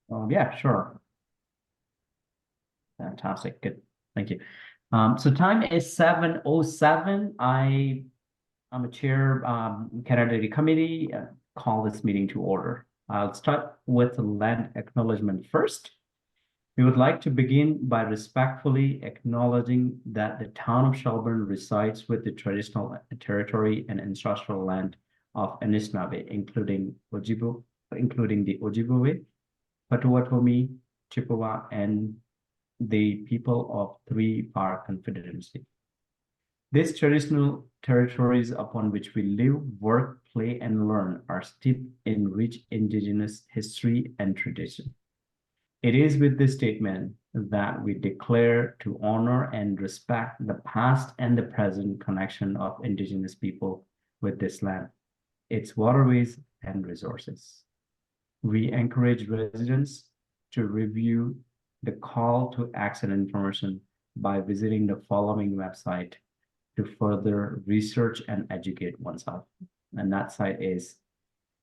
Yeah, sure. Fantastic. Good. Thank you. So time is 7:07. I'm a chair, candidate committee, call this meeting to order. I'll start with the land acknowledgement first. We would like to begin by respectfully acknowledging that the town of Shelburne resides with the traditional territory and ancestral land of Anishinaabe, including the Ojibwe, Potawatomi, Chippewa, and the people of Three Bar Confederacy. These traditional territories upon which we live, work, play, and learn are steeped in rich indigenous history and tradition. It is with this statement that we declare to honor and respect the past and the present connection of indigenous people with this land, its waterways and resources. We encourage residents to review the call to action information by visiting the following website to further research and educate oneself. And that site is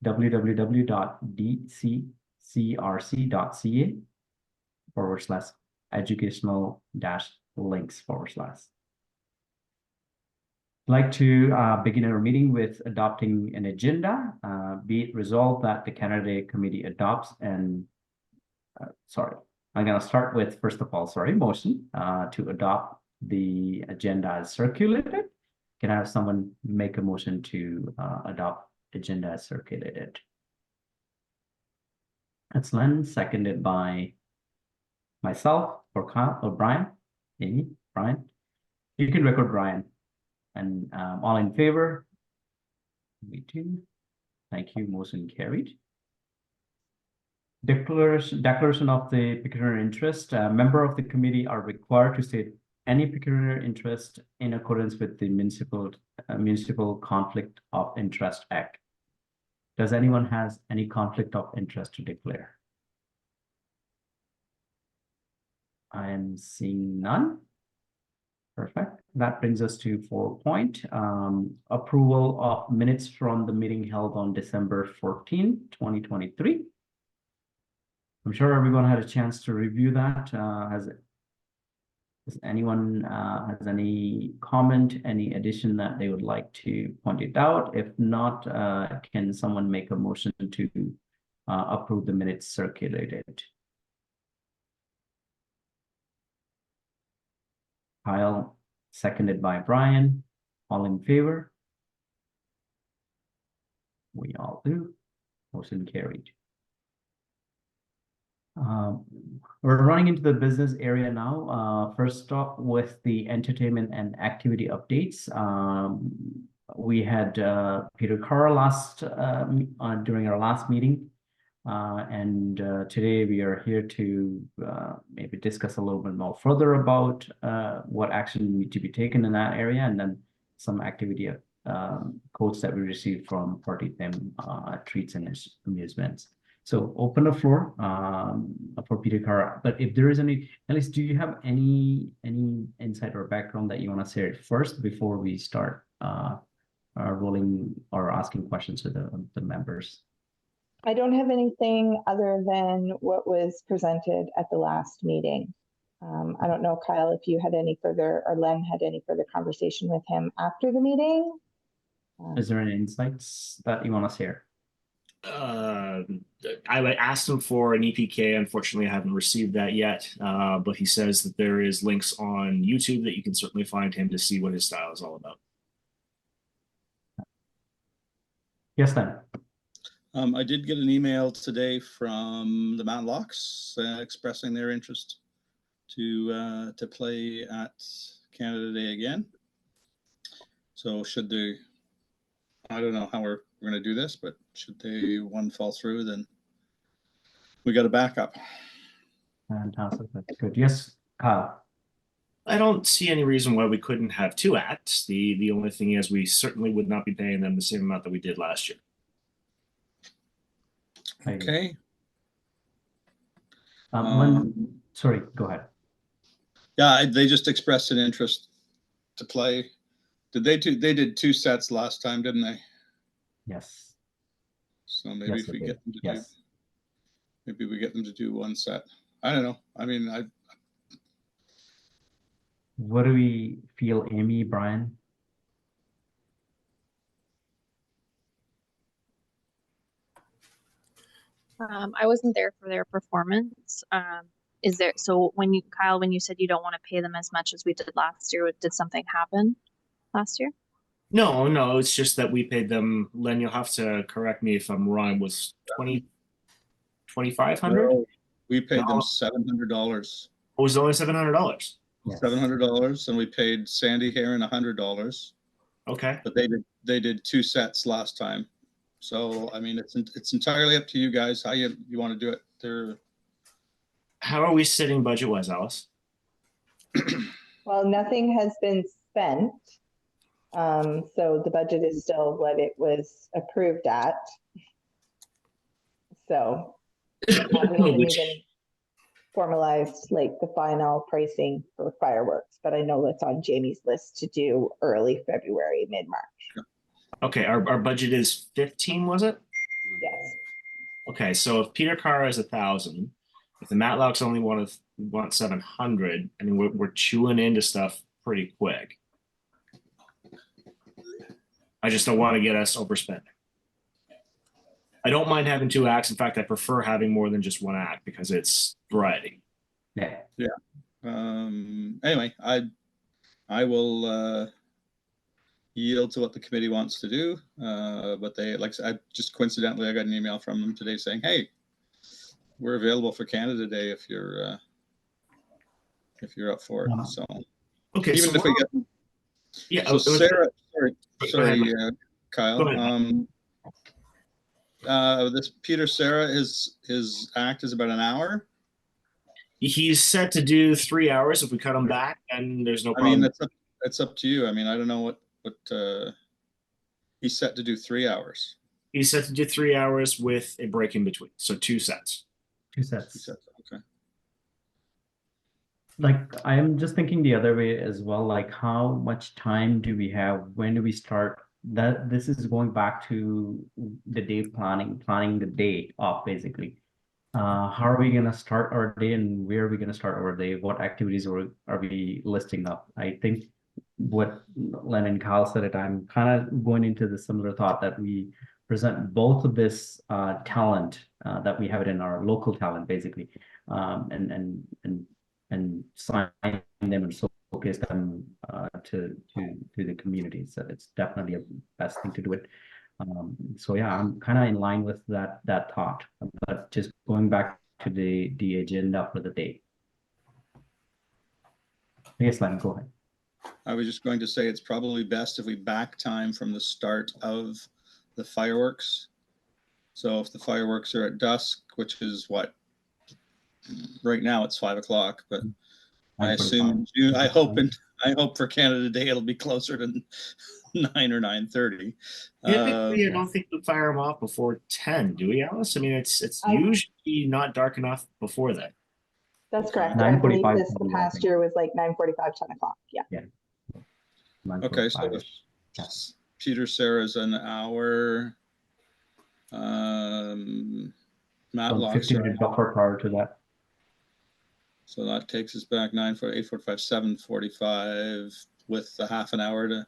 www.dccrc.ca/educational-links/. I'd like to begin our meeting with adopting an agenda. Be it resolved that the candidate committee adopts and sorry, I'm going to start with, first of all, motion to adopt the agenda as circulated. Can I have someone make a motion to adopt agenda as circulated? That's Len, seconded by myself or Kyle or Brian. Amy, Brian. You can record Brian. And all in favor? Me too. Thank you. Motion carried. Declaration of the peculiar interest. Member of the committee are required to state any peculiar interest in accordance with the Municipal Conflict of Interest Act. Does anyone has any conflict of interest to declare? I am seeing none. Perfect. That brings us to 4 point. Approval of minutes from the meeting held on December 14, 2023. I'm sure everyone had a chance to review that. Has anyone has any comment, any addition that they would like to point it out? If not, can someone make a motion to approve the minutes circulated? Kyle, seconded by Brian. All in favor? We all do. Motion carried. We're running into the business area now. First off, with the entertainment and activity updates. We had Peter Carr during our last meeting. And today we are here to maybe discuss a little bit more further about what action need to be taken in that area, and then some activity quotes that we received from Party Them Treats and Amusements. So open the floor for Peter Carr. But if there is any, Alice, do you have any insight or background that you want to share first before we start rolling or asking questions to the members? I don't have anything other than what was presented at the last meeting. I don't know, Kyle, if you had any further, or Len had any further conversation with him after the meeting. Is there any insights that you want to share? I asked him for an EPK. Unfortunately, I haven't received that yet. But he says that there is links on YouTube that you can certainly find him to see what his style is all about. Yes, then. I did get an email today from the Matlocks expressing their interest to play at Canada Day again. So should they, I don't know how we're going to do this, but should they one fall through, then we got a backup. Fantastic. That's good. Yes, Kyle. I don't see any reason why we couldn't have two acts. The only thing is we certainly would not be paying them the same amount that we did last year. Okay. Sorry, go ahead. Yeah, they just expressed an interest to play. They did two sets last time, didn't they? Yes. So maybe if we get them to do. maybe we get them to do one set. I don't know. I mean, What do we feel, Amy, Brian? I wasn't there for their performance. Is there, so when you, Kyle, when you said you don't want to pay them as much as we did last year, did something happen last year? No, it's just that we paid them. Len, you'll have to correct me if I'm wrong. Was 2,500? no, we paid them No. $700. It was only $700. Yes. $700, and we paid Sandy Heron $100. Okay. But they did 2 sets last time. So I mean, it's entirely up to you guys how you want to do it. How are we sitting budget wise, Alice? Well, nothing has been spent. So the budget is still what it was approved at. So we haven't Which- even formalized like the final pricing for fireworks, but I know that's on Jamie's list to do early February, mid-March. Okay, our budget is 15, was it? Yes. Okay, so if Peter Carr is 1,000, if the Matlocks only want 700, I mean we're chewing into stuff pretty quick. I just don't want to get us overspending. I don't mind having 2 acts. In fact, I prefer having more than just 1 act because it's variety. Yeah. Anyway, I will yield to what the committee wants to do. But they, like I just coincidentally, I got an email from them today saying, "Hey, we're available for Canada Day if you're up for it." Wow. So Okay, even so if we get, yeah, so Sarah, sorry, Go ahead. Kyle. Go ahead. This Peter Sarah, his act is about an hour. He's set to do 3 hours. If we cut him back, and there's no I problem. mean, that's up to you. I mean, I don't know what he's set to do 3 hours. He's set to do 3 hours with a break in between, so 2 sets. 2 sets. He said, okay. Like, I'm just thinking the other way as well, like how much time do we have? When do we start? That this is going back to the day planning the day off basically. How are we gonna start our day and where are we gonna start our day? What activities are we listing up? I think what Len and Kyle said it, I'm kind of going into the similar thought that we present both of this talent that we have it in our local talent basically, and sign them and showcase them to the community. So it's definitely a best thing to do it. So yeah, I'm kind of in line with that thought, but just going back to the agenda for the day. Yes, Len, go ahead. I was just going to say it's probably best if we back time from the start of the fireworks. So if the fireworks are at dusk, which is what, right now it's 5 o'clock, but I assume I hope for Canada Day it'll be closer to 9 or 9:30. Typically, I don't think we fire them off before 10, do we, Alice? I mean, it's usually not dark enough before that. That's correct. I believe 9:45 this the past year was like 9:45, 10 o'clock. Yeah. Okay, so if Peter Sarah's an hour. Matlocks 15-minute buffer prior to that. So that takes us back 8:45, 7:45 with a half an hour to.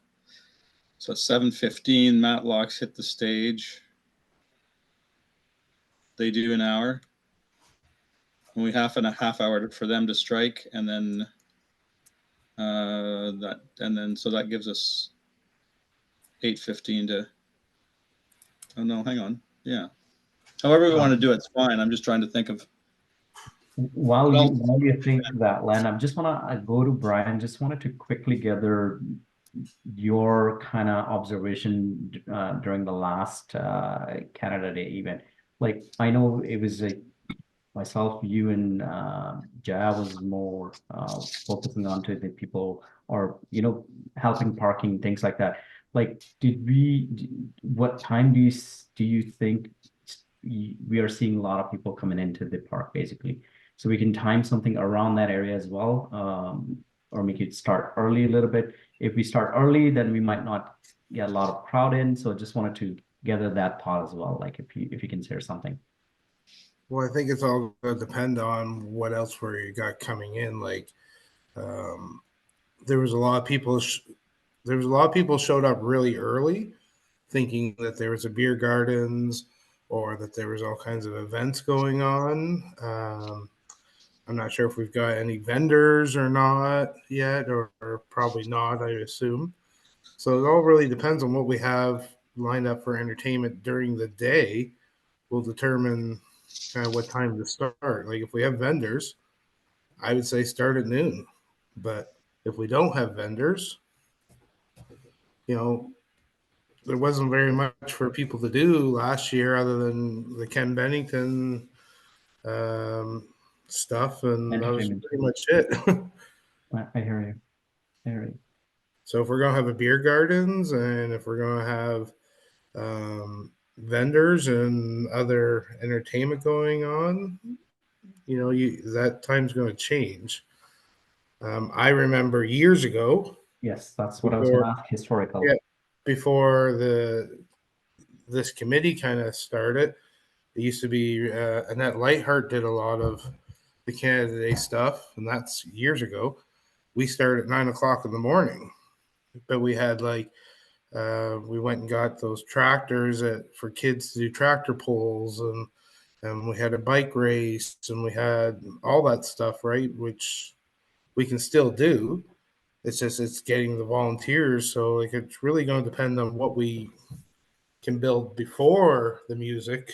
So 7:15, Matlocks hit the stage. They do an hour. And we have a half hour for them to strike, and then so that gives us 8:15 to. Oh no, hang on. Yeah. However we want to do it's fine. I'm just trying to think of. While you think that, Len, I just want to go to Brian. Just wanted to quickly gather your kind of observation during the last Canada Day event. Like, I know it was myself, you, and Jaya was more focusing on to the people, or helping parking, things like that. Like, what time do you think we are seeing a lot of people coming into the park basically? So we can time something around that area as well, or make it start early a little bit. If we start early, then we might not get a lot of crowd in. So just wanted to gather that thought as well. Like if you can share something. Well, I think it's all going to depend on what else we got coming in. Like, there was a lot of people. There was a lot of people showed up really early, thinking that there was a beer gardens or that there was all kinds of events going on. I'm not sure if we've got any vendors or not yet, or probably not, I assume. So it all really depends on what we have lined up for entertainment during the day will determine kind of what time to start. Like if we have vendors, I would say start at noon. But if we don't have vendors, you know, there wasn't very much for people to do last year other than the Ken Bennington stuff, and that was Entertainment. pretty much it. I hear you. I hear you. So if we're gonna have a beer gardens, and if we're gonna have vendors and other entertainment going on, you know, that time's going to change. I remember years ago. Yes, that's what I was going to ask. Historical. Yeah, before this committee kind of started, it used to be Annette Lightheart did a lot of the Canada Day stuff, and that's years ago. We started at 9 o'clock in the morning, but we had like we went and got those tractors for kids to do tractor pulls, and we had a bike race, and we had all that stuff, right? Which we can still do. It's just it's getting the volunteers. So like it's really going to depend on what we can build before the music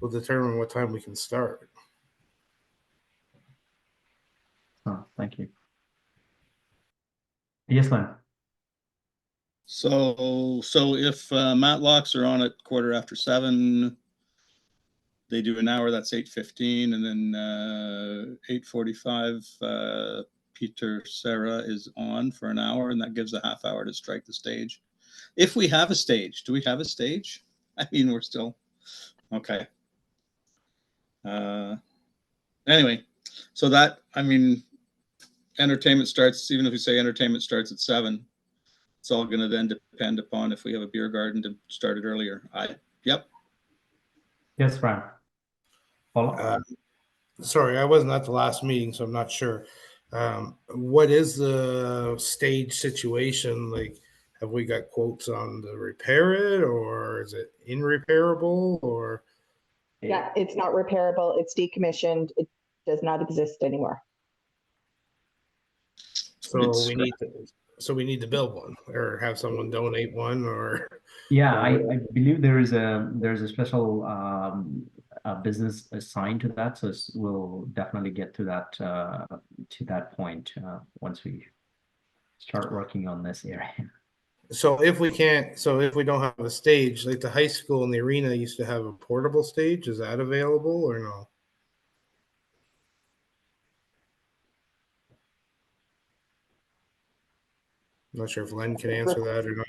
will determine what time we can start. Oh, thank you. Yes, Len. So if Matlocks are on at 7:15, they do an hour. That's 8:15, and then 8:45. Peter Sarah is on for an hour, and that gives a half hour to strike the stage. If we have a stage, do we have a stage? I mean, we're still okay. Anyway, so that, I mean, entertainment starts, even if we say entertainment starts at 7, it's all going to then depend upon if we have a beer garden to start it earlier. Yep. Yes, Brian. Follow. Sorry, I wasn't at the last meeting, so I'm not sure. What is the stage situation? Like, have we got quotes on to repair it, or is it irreparable, or? Yeah, it's not repairable. It's decommissioned. It does not exist anymore. So we need to build one or have someone donate one, or Yeah, I believe there's a special business assigned to that, so we'll definitely get to that point once we start working on this area. so if we don't have a stage, like the high school and the arena used to have a portable stage, is that available or no? I'm not sure if Len can answer that or not.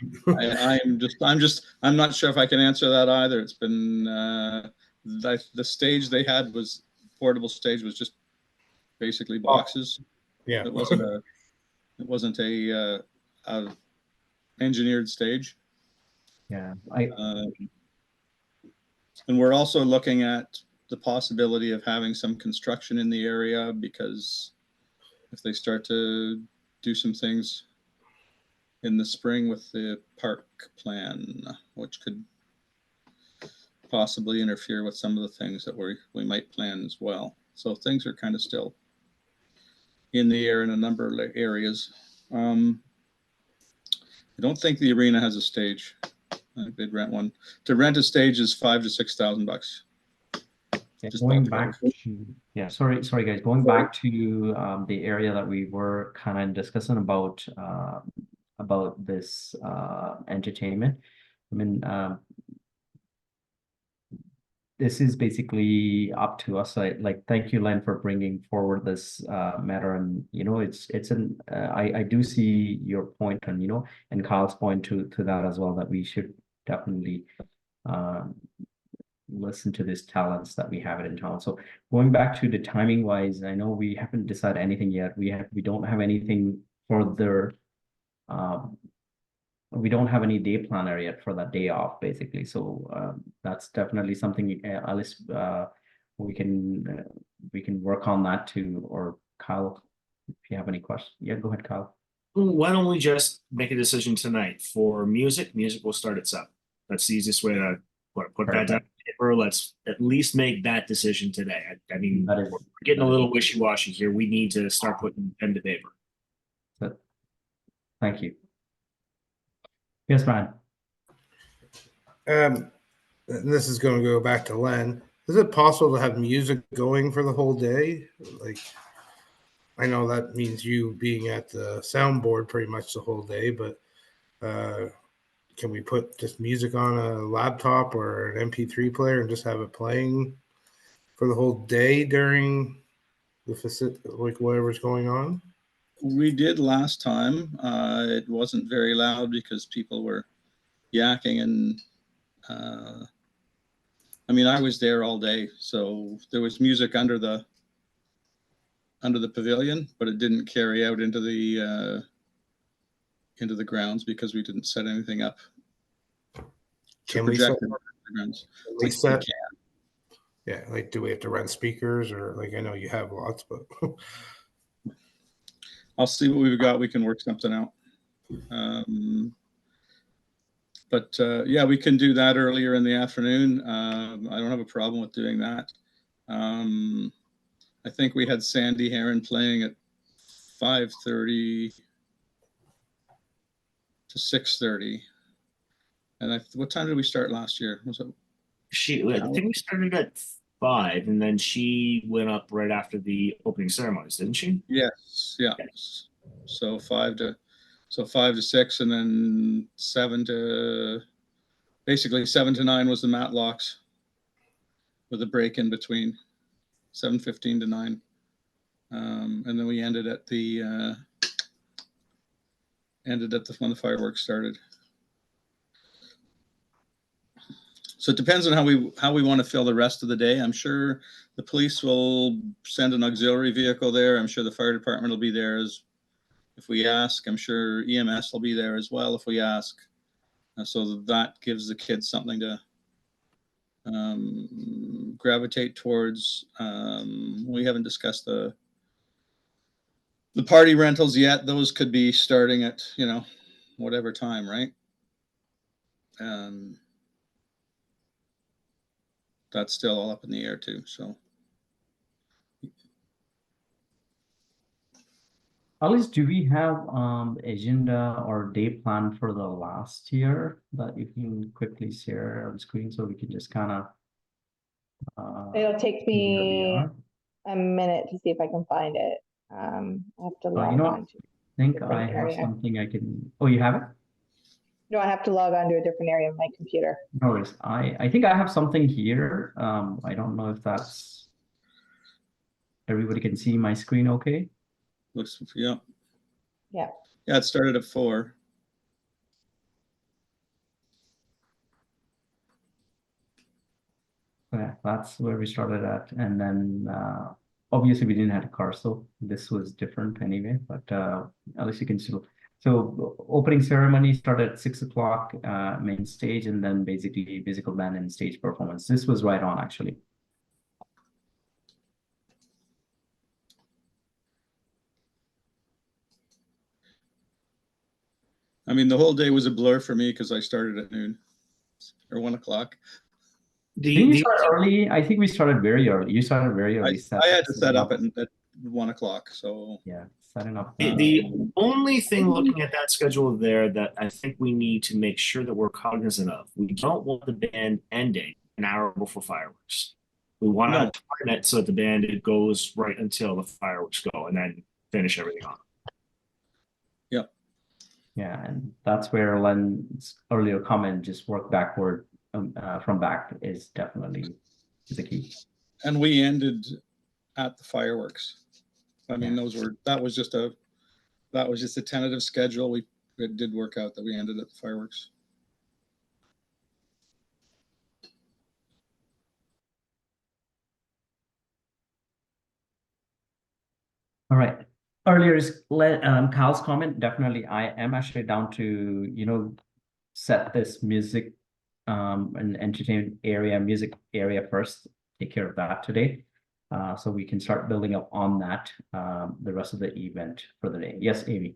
I'm not sure if I can answer that either. It's been the stage they had was portable stage, was just basically boxes. Yeah, it wasn't a engineered stage. Yeah, and we're also looking at the possibility of having some construction in the area, because if they start to do some things in the spring with the park plan, which could possibly interfere with some of the things that we might plan as well. So things are kind of still in the air in a number of areas. I don't think the arena has a stage. I think they'd rent one. To rent a stage is $5,000 to $6,000. yeah, going back to, sorry guys, going back to the area that we were kind of discussing about this entertainment. I mean, this is basically up to us. Thank you, Len, for bringing forward this matter. And I do see your point, and and Kyle's point to that as well, that we should definitely listen to these talents that we have it in town. So going back to the timing wise, I know we haven't decided anything yet. We don't have anything further we don't have any day planner yet for that day off, basically. So that's definitely something, Alice, we can work on that too. Or Kyle, if you have any questions. Yeah, go ahead, Kyle. Why don't we just make a decision tonight for music? Music will start at 7. That's the easiest way to put that down on paper. Let's at least make that decision today. I mean, That is- we're getting a little wishy-washy here. We need to start putting pen to paper. Thank you. Yes, Brian. And this is going to go back to Len. Is it possible to have music going for the whole day? Like, I know that means you being at the soundboard pretty much the whole day, but can we put just music on a laptop or an MP3 player and just have it playing for the whole day during the like whatever's going on? We did last time. It wasn't very loud because people were yakking, and I mean, I was there all day, so there was music under the pavilion, but it didn't carry out into the grounds because we didn't set anything up. Can we set, We can. Yeah, like, do we have to rent speakers, or like, I know you have lots, but I'll see what we've got. We can work something out. But yeah, we can do that earlier in the afternoon. I don't have a problem with doing that. I think we had Sandy Heron playing at 5:30 to 6:30. And what time did we start last year? Was it? I think we started at 5, and then she went up right after the opening ceremonies, didn't she? Yes. Yeah. Yes. So 5 to 6, and then 7 to 9 was the Matlocks, with a break in between, 7:15 to 9, and then we ended at the when the fireworks started. So it depends on how we want to fill the rest of the day. I'm sure the police will send an auxiliary vehicle there. I'm sure the fire department will be there if we ask. I'm sure EMS will be there as well if we ask. So that gives the kids something to gravitate towards. We haven't discussed the party rentals yet. Those could be starting at, whatever time, right? That's still all up in the air too. So, Alice, do we have agenda or day plan for the last year that you can quickly share on screen so we can just kind of It'll take me a minute to see if I can find it. I have to log on to. I think different I have area. something I can. Oh, you have it? No, I have to log on to a different area of my computer. No worries. I think I have something here. I don't know if that's everybody can see my screen okay. looks, yeah. Yeah. Yeah, it started at 4. Yeah, that's where we started at. And then obviously we didn't have a car, so this was different anyway, but at least you can still. So opening ceremony started at 6 o'clock, main stage, and then basically musical band and stage performance. This was right on, actually. I mean, the whole day was a blur for me because I started at noon or 1 o'clock. Did you start early? I think we started very early. You started very early. I had to set up at 1 o'clock. So yeah, setting up. The only thing looking at that schedule there that I think we need to make sure that we're cognizant of, we don't want the band ending an hour before fireworks. We want to time it so that the band goes right until the fireworks go and then finish everything off. Yep. Yeah, and that's where Len's earlier comment, just work backward from back, is definitely the key. And we ended at the fireworks. I mean, that was just a tentative schedule. It did work out that we ended at the fireworks. All right. Earlier is Kyle's comment. Definitely, I am actually down to set this music and entertainment area, music area first. Take care of that today, so we can start building up on that the rest of the event for the day. Yes, Amy.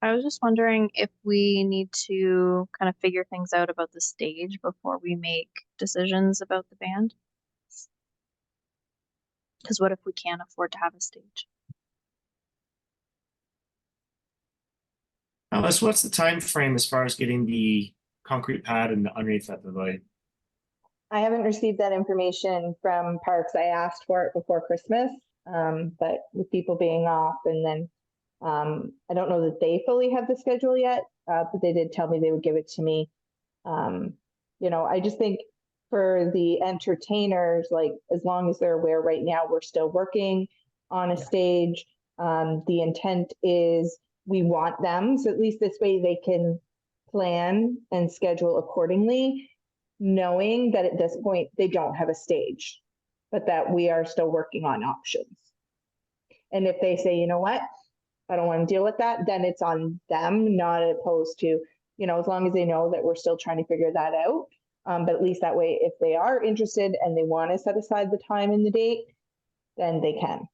I was just wondering if we need to kind of figure things out about the stage before we make decisions about the band. Because what if we can't afford to have a stage? Alice, what's the time frame as far as getting the concrete pad and underneath that pavilion? I haven't received that information from Parks. I asked for it before Christmas, but with people being off, and then I don't know that they fully have the schedule yet, but they did tell me they would give it to me. I just think for the entertainers, like as long as they're aware right now, we're still working on a stage. The intent is we want them, so at least this way they can plan and schedule accordingly, knowing that at this point they don't have a stage, but that we are still working on options. And if they say, you know what, I don't want to deal with that, then it's on them, not opposed to, as long as they know that we're still trying to figure that out. But at least that way, if they are interested and they want to set aside the time and the date, then they can.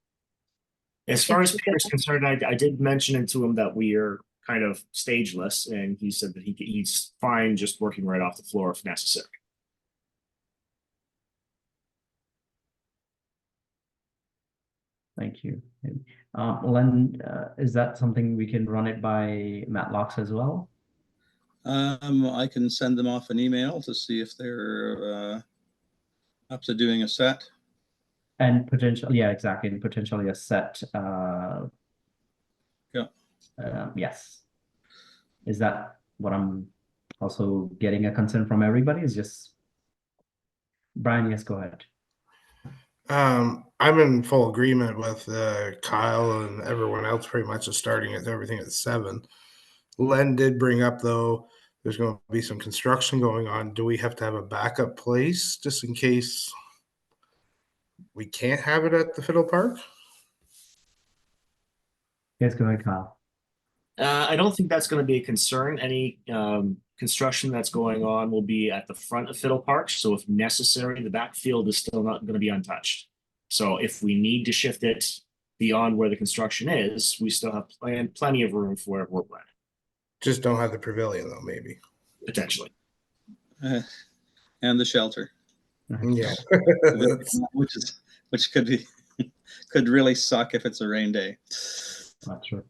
As far as Peter's concerned, I did mention it to him that we are kind of stageless, and he said that he's fine just working right off the floor if necessary. Thank you. Len, is that something we can run it by Matlocks as well? I can send them off an email to see if they're up to doing a set. And potential, yeah, exactly, and potentially a set. Yeah. Yes. Is that what I'm also getting a consent from everybody? Is just Brian? Yes, go ahead. I'm in full agreement with Kyle and everyone else. Pretty much is starting at everything at 7. Len did bring up though, there's going to be some construction going on. Do we have to have a backup place just in case we can't have it at the Fiddle Park? Yes, go ahead, Kyle. I don't think that's going to be a concern. Any construction that's going on will be at the front of Fiddle Park. So if necessary, the backfield is still not going to be untouched. So if we need to shift it beyond where the construction is, we still have plenty of room for where we're planning. Just don't have the pavilion though, maybe. Potentially. And the shelter. Yeah. which could really suck if it's a rain day. Not sure.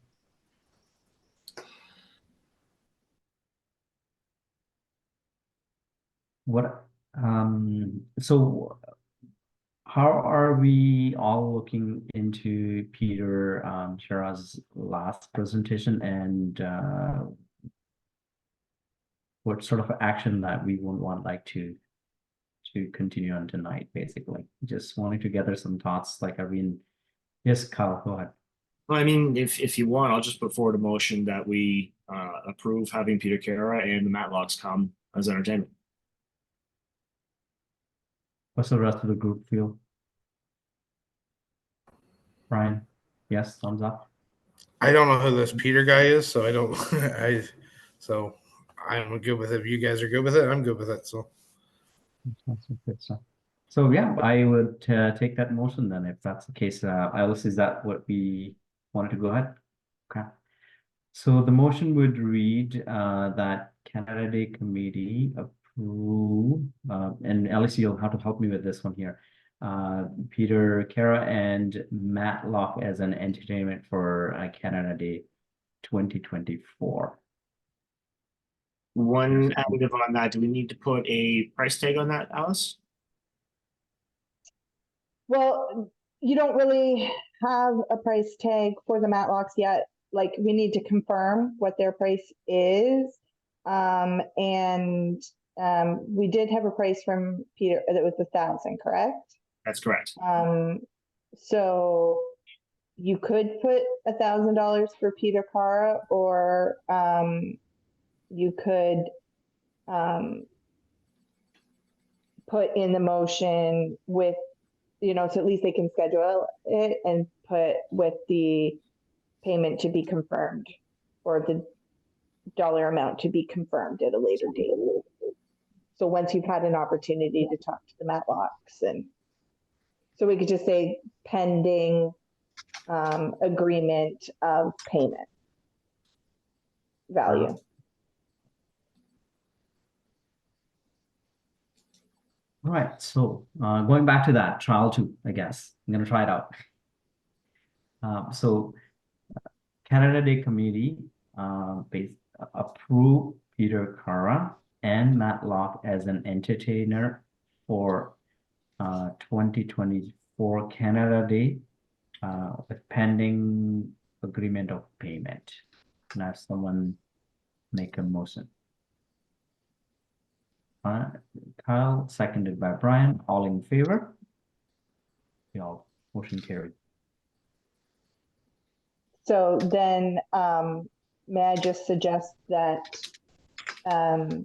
What so how are we all looking into Peter Shara's last presentation, and what sort of action that we would want to continue on tonight? Basically, just wanting to gather some thoughts. Yes, Kyle, go ahead. Well, I mean, if you want, I'll just put forward a motion that we approve having Peter Kara and the Matlocks come as entertainment. What's the rest of the group feel? Brian, yes, thumbs up. I don't know who this Peter guy is, so I don't. So I'm good with it. If you guys are good with it, I'm good with it. So. That's some good stuff. So yeah, I would take that motion then, if that's the case. Alice, is that what we wanted to go ahead? Okay. So the motion would read that Canada Day Committee approve, and Alice, you'll have to help me with this one here. Peter Kara and Matlock as an entertainment for Canada Day 2024. One additive on that, do we need to put a price tag on that, Alice? Well, you don't really have a price tag for the Matlocks yet. Like, we need to confirm what their price is. We did have a price from Peter that was 1,000, correct? That's correct. So you could put $1,000 for Peter Kara, or you could put in the motion with so at least they can schedule it and put with the payment to be confirmed or the dollar amount to be confirmed at a later date. So once you've had an opportunity to talk to the Matlocks, and so we could just say pending agreement of payment value. All right, so going back to that trial 2, I guess I'm gonna try it out. So Canada Day Committee approved Peter Cara and Matlock as an entertainer for 2024 Canada Day with pending agreement of payment. Can I have someone make a motion? Kyle, seconded by Brian, all in favor? Y'all, motion carried. So then, may I just suggest that the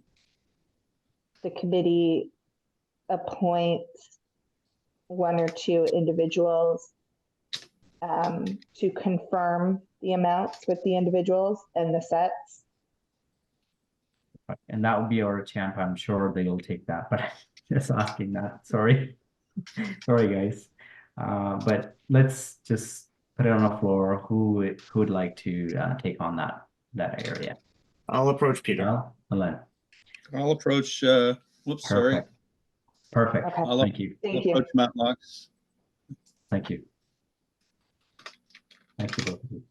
committee appoints 1 or 2 individuals to confirm the amounts with the individuals and the sets? And that would be our champ. I'm sure they'll take that, but just asking that. Sorry. Sorry, guys. But let's just put it on the floor. Who would like to take on that area? I'll approach Peter. Well, Ellen. I'll approach, whoops, sorry. Perfect. Okay. Thank you. Thank you. Approach Matlocks. Thank you. Thank you both of you.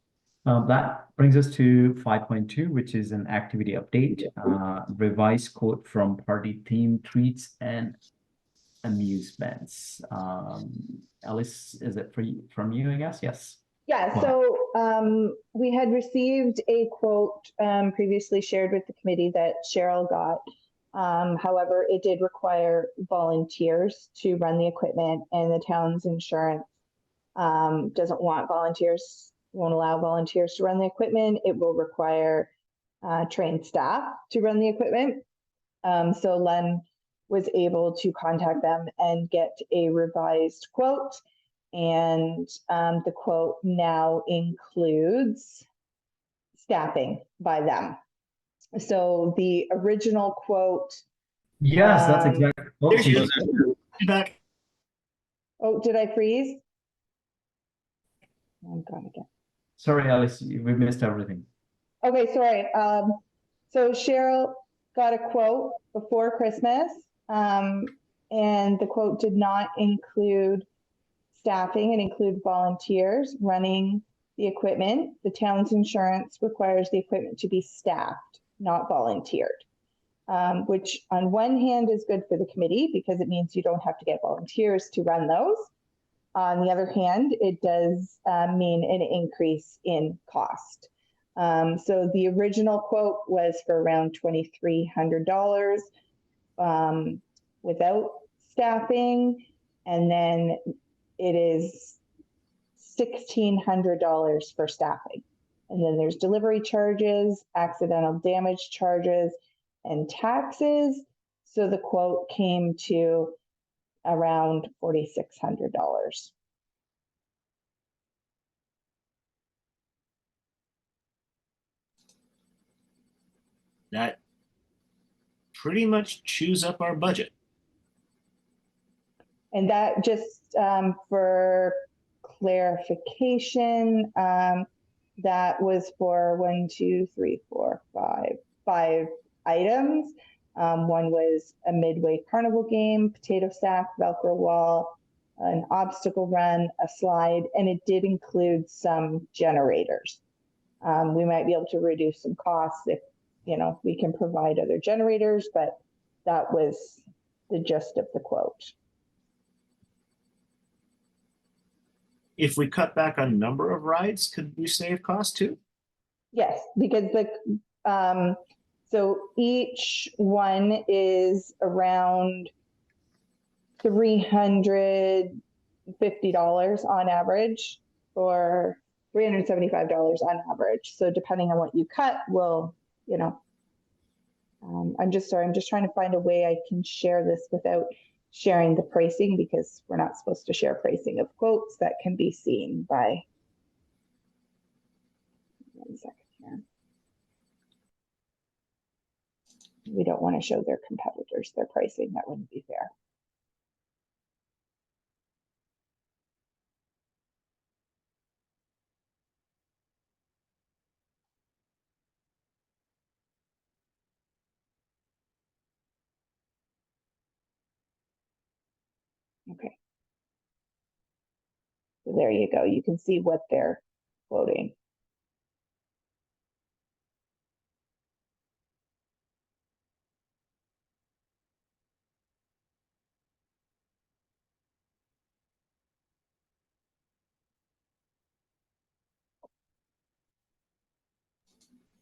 That brings us to 5.2, which is an activity update. Revised quote from party theme treats and amusements. Alice, is it from you, I guess? Yes. Yeah, Go so we had received a quote previously shared with the committee that Cheryl got. However, it did require volunteers to run the equipment, and the town's insurance doesn't want volunteers, won't allow volunteers to run the equipment. It will require trained staff to run the equipment. So Len was able to contact them and get a revised quote. And the quote now includes staffing by them. So the original quote. Yes, that's exactly. Oh, There she is. Back. Oh, did I freeze? I'm gone again. sorry, Alice, we missed everything. Okay, sorry. So Cheryl got a quote before Christmas, and the quote did not include staffing. It included volunteers running the equipment. The town's insurance requires the equipment to be staffed, not volunteered, which on one hand is good for the committee because it means you don't have to get volunteers to run those. On the other hand, it does mean an increase in cost. So the original quote was for around $2,300 without staffing, and then it is $1,600 for staffing. And then there's delivery charges, accidental damage charges, and taxes. So the quote came to around $4,600. That pretty much chews up our budget. And that just for clarification, that was for 5 items. One was a midway carnival game, potato sack, Velcro wall, an obstacle run, a slide, and it did include some generators. We might be able to reduce some costs if, we can provide other generators, but that was the gist of the quote. If we cut back on number of rides, could we save cost too? Yes, because so each one is around $350 on average, or $375 on average. So depending on what you cut, will, I'm just trying to find a way I can share this without sharing the pricing, because we're not supposed to share pricing of quotes that can be seen by. 1 second here. We don't want to show their competitors their pricing. That wouldn't be fair. Okay. So there you go. You can see what they're quoting.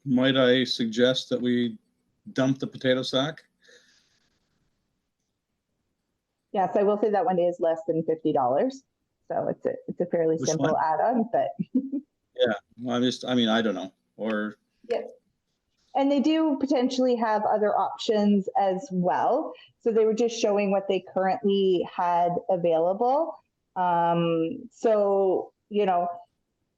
Might I suggest that we dump the potato sack? Yes, I will say that one is less than $50. So it's a fairly Which simple one? add-on, but I mean, I don't know. Or yeah. And they do potentially have other options as well. So they were just showing what they currently had available. So, you know,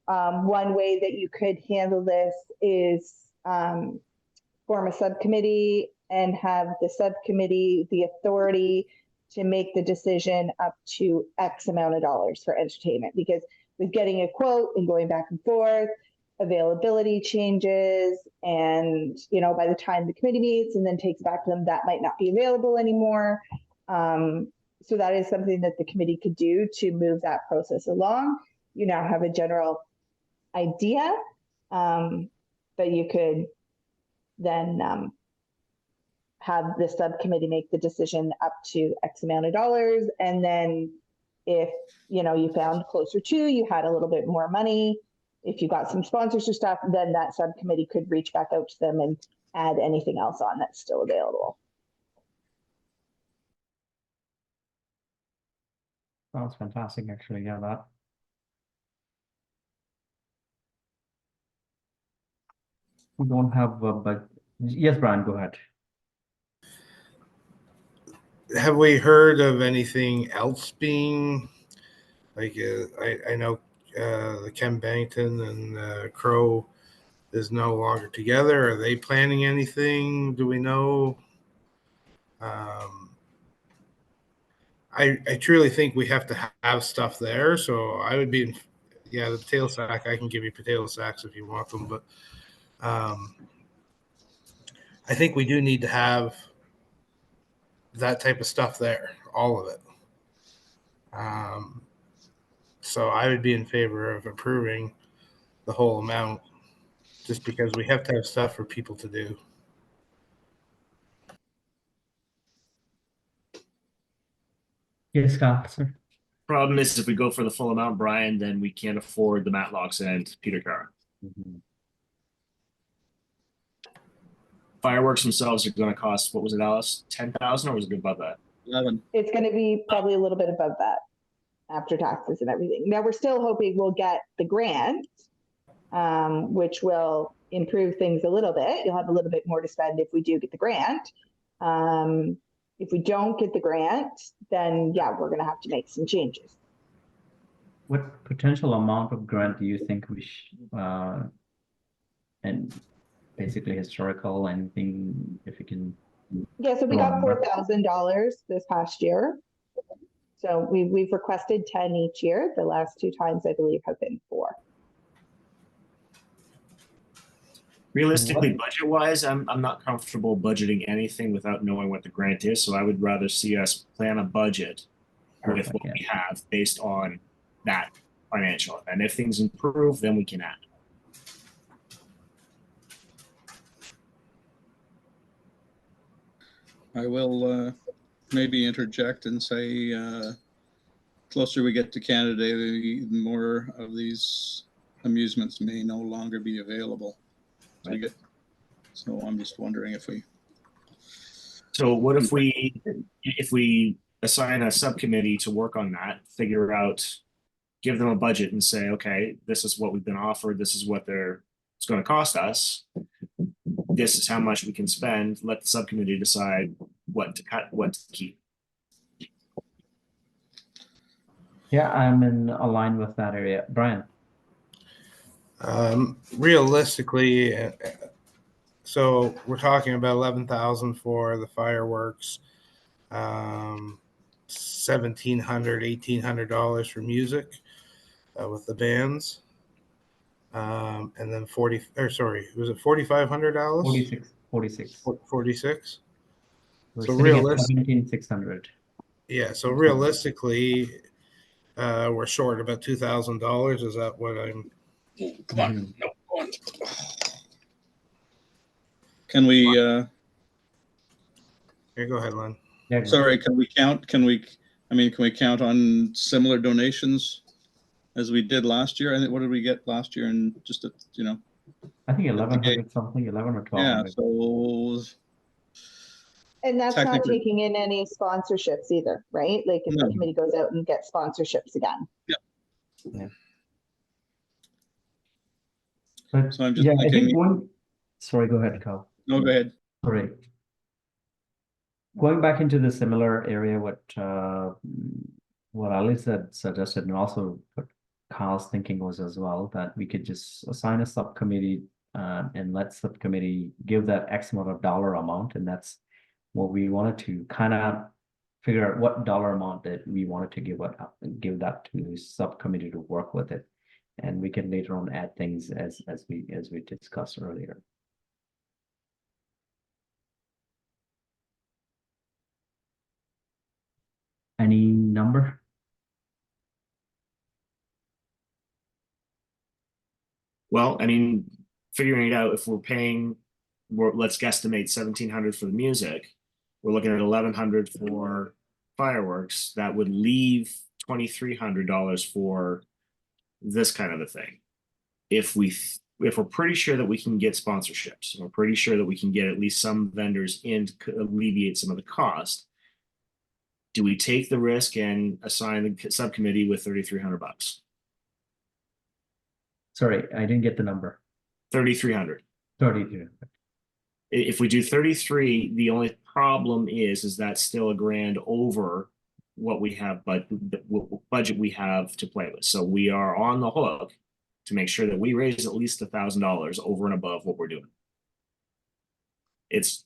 one way that you could handle this is form a subcommittee and have the subcommittee the authority to make the decision up to X amount of dollars for entertainment. Because with getting a quote and going back and forth, availability changes, and you know, by the time the committee meets and then takes back to them, that might not be available anymore. So that is something that the committee could do to move that process along. You now have a general idea, but you could then have the subcommittee make the decision up to X amount of dollars. And then if, you know, you found closer to, you had a little bit more money, if you got some sponsors or stuff, then that subcommittee could reach back out to them and add anything else on that's still available. Sounds fantastic, actually. Yeah, that. We don't have, but yes, Brian, go ahead. Have we heard of anything else being like? I know the Ken Bennington and Crow is no longer together. Are they planning anything? Do we know? I truly think we have to have stuff there. So I would be, yeah, the potato sack. I can give you potato sacks if you want them, but I think we do need to have that type of stuff there, all of it. So I would be in favor of approving the whole amount, just because we have to have stuff for people to do. Yes, Scott, sir. Problem is, if we go for the full amount, Brian, then we can't afford the Matlocks and Peter Carr. Fireworks themselves are going to cost, what was it, Alice? 10,000, or was it above that? 11. It's going to be probably a little bit above that after taxes and everything. Now we're still hoping we'll get the grant, which will improve things a little bit. You'll have a little bit more to spend if we do get the grant. If we don't get the grant, then yeah, we're going to have to make some changes. What potential amount of grant do you think we and basically historical, anything, if you can? Yeah, so we got $4,000 this past year. So we've requested 10 each year. The last 2 times, I believe, have been 4. Realistically, budget-wise, I'm not comfortable budgeting anything without knowing what the grant is. So I would rather see us plan a budget with what we have based on that financial. And if things improve, then we can add. I will maybe interject and say, closer we get to Canada Day, the more of these amusements may no longer be available. Right. So I'm just wondering if we. So what if we assign a subcommittee to work on that, figure out, give them a budget and say, okay, this is what we've been offered. This is what it's going to cost us. This is how much we can spend. Let the subcommittee decide what to cut, what to keep. Yeah, I'm in aligned with that area. Brian, Realistically, so we're talking about 11,000 for the fireworks, 1,700, $1,800 for music with the bands, and then 40. Or sorry, was it $4,500? 46, 46. 46. We're So sitting at realistic, 17,600. yeah. So realistically, we're short about $2,000. Is that what I'm? Come on. Mhm. No, go on. Can we, Here, go ahead, Len. Yeah, go. sorry, can we count, can we count on similar donations as we did last year? I think, what did we get last year? And just, I think the 1100 something, 11 or yeah, 1200. so And that's not technically, taking in any sponsorships either, right? Like if the no. committee goes out and gets sponsorships again. But So I'm just yeah, I think thinking, sorry, go ahead, Carl. no, go ahead. Sorry. Going back into the similar area, what Alice had suggested, and also what Carl's thinking was as well, that we could just assign a subcommittee and let subcommittee give that X amount of dollar amount, and that's what we wanted to kind of figure out what dollar amount that we wanted to give that to subcommittee to work with it, and we can later on add things as we discussed earlier. Any number? Well, I mean, figuring it out, if we're paying, let's guesstimate 1,700 for the music. We're looking at 1,100 for fireworks. That would leave $2,300 for this kind of a thing. If we're pretty sure that we can get sponsorships, and we're pretty sure that we can get at least some vendors in to alleviate some of the cost, do we take the risk and assign the subcommittee with $3,300? Sorry, I didn't get the number. 3,300. 32. If we do 33, the only problem is that still a grand over what we have, but what budget we have to play with. So we are on the hook to make sure that we raise at least $1,000 over and above what we're doing. It's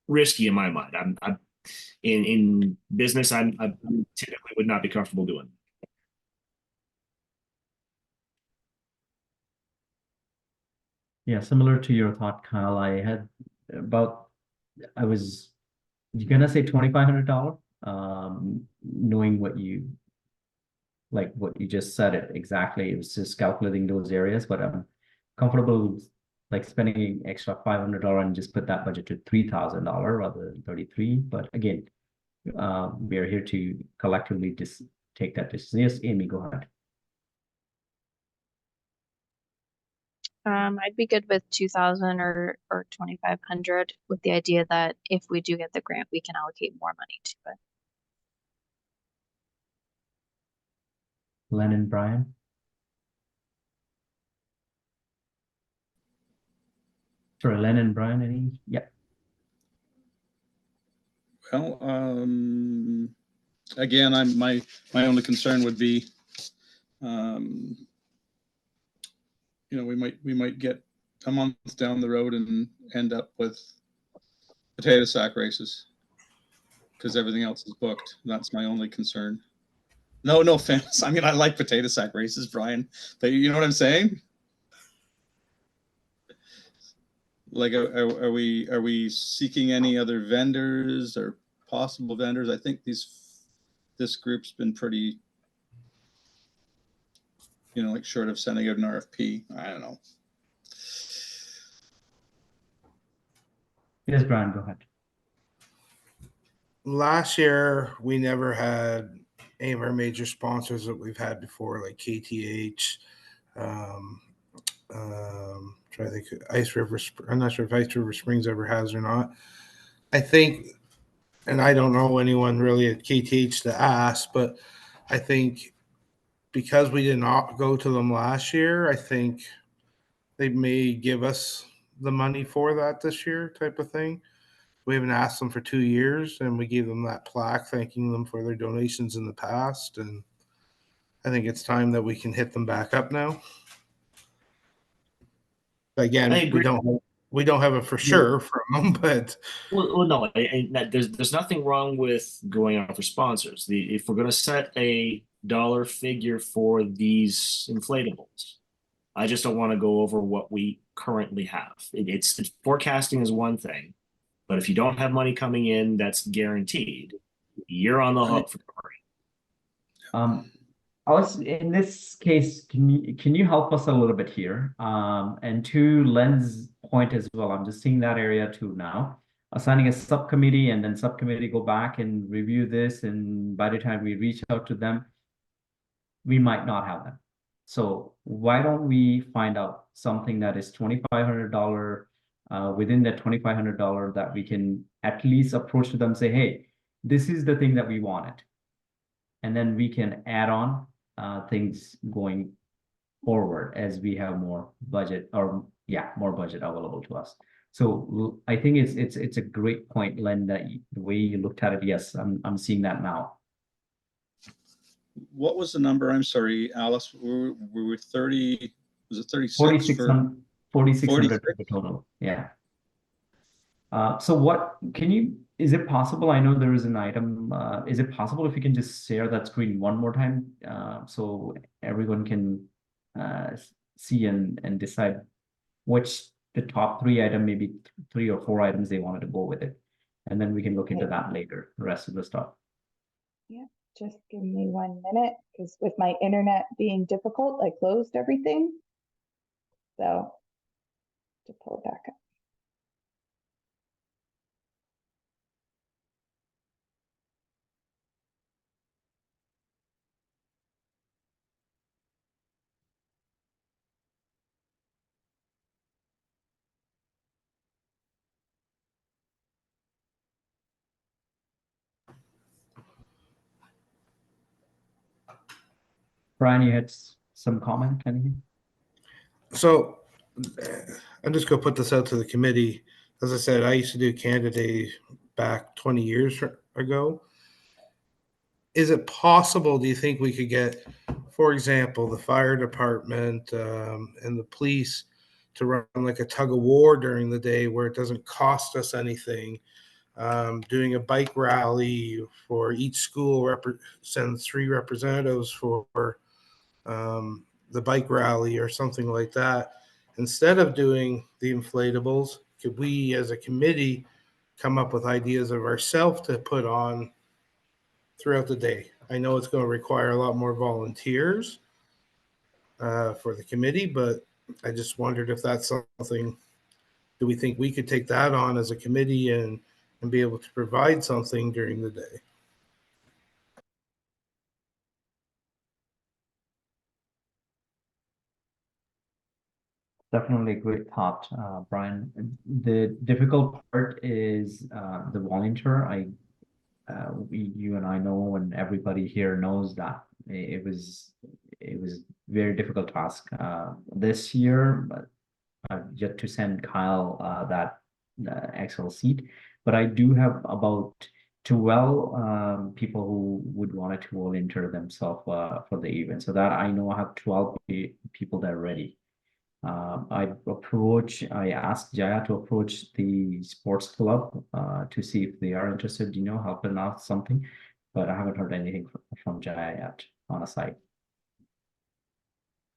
risky in my mind. I'm in business. I typically would not be comfortable doing. Yeah, similar to your thought, Kyle. I was gonna say $2,500, knowing what you just said it exactly. It was just calculating those areas, but I'm comfortable like spending extra $500 and just put that budget to $3,000 rather than 33. But again, we are here to collectively just take that decision. Yes, Amy, go ahead. I'd be good with 2,000 or 2,500 with the idea that if we do get the grant, we can allocate more money to it. Len and Brian. Sorry, Len and Brian, any? Yeah. Well, again, my only concern would be, we might get a month down the road and end up with potato sack races because everything else is booked. That's my only concern. No offense. I mean, I like potato sack races, Brian, but you know what I'm saying? Like, are we seeking any other vendors or possible vendors? I think this group's been pretty, like short of sending out an RFP. I don't know. Yes, Brian, go ahead. Last year, we never had any of our major sponsors that we've had before, like KTH, try to think, Ice River. I'm not sure if Ice River Springs ever has or not. I think, and I don't know anyone really at KTH to ask, but I think because we did not go to them last year, I think they may give us the money for that this year, type of thing. We haven't asked them for 2 years, and we gave them that plaque thanking them for their donations in the past. And I think it's time that we can hit them back up now. Again, I agree. we don't have it for sure from them, but Well, no, there's nothing wrong with going out for sponsors. If we're going to set a dollar figure for these inflatables, I just don't want to go over what we currently have. It's forecasting is one thing, but if you don't have money coming in that's guaranteed, you're on the hook for covering. Alice, in this case, can you help us a little bit here? And to Len's point as well, I'm just seeing that area too now. Assigning a subcommittee and then subcommittee go back and review this, and by the time we reach out to them, we might not have them. So why don't we find out something that is $2,500 within that $2,500 that we can at least approach to them, say, hey, this is the thing that we wanted. And then we can add on things going forward as we have more budget, or more budget available to us. So I think it's a great point, Len, that the way you looked at it. Yes, I'm seeing that now. What was the number? I'm sorry, Alice. We were 30. Was it 36? 4,600 for the total. Yeah. So what can you? Is it possible? I know there is an item. Is it possible if you can just share that screen one more time, so everyone can see and decide which the top 3 item, maybe 3 or 4 items they wanted to go with it, and then we can look into that later. The rest of the stuff. Yeah, just give me 1 minute, because with my internet being difficult, I closed everything. So to pull it back up. Brian, you had some comment, anything? so I'm just going to put this out to the committee. As I said, I used to do Canada Day back 20 years ago. Is it possible, do you think we could get, for example, the fire department and the police to run like a tug of war during the day where it doesn't cost us anything? Doing a bike rally for each school, send 3 representatives for the bike rally or something like that. Instead of doing the inflatables, could we as a committee come up with ideas of ourselves to put on throughout the day? I know it's going to require a lot more volunteers for the committee, but I just wondered if that's something, do we think we could take that on as a committee and be able to provide something during the day? Definitely a great thought, Brian. The difficult part is the volunteer. You and I know, and everybody here knows that it was very difficult task this year. But I've yet to send Kyle that Excel sheet. But I do have about 12 people who would want to volunteer themselves for the event. So that I know I have 12 people that are ready. I asked Jaya to approach the sports club to see if they are interested, helping out something, but I haven't heard anything from Jaya yet on a site.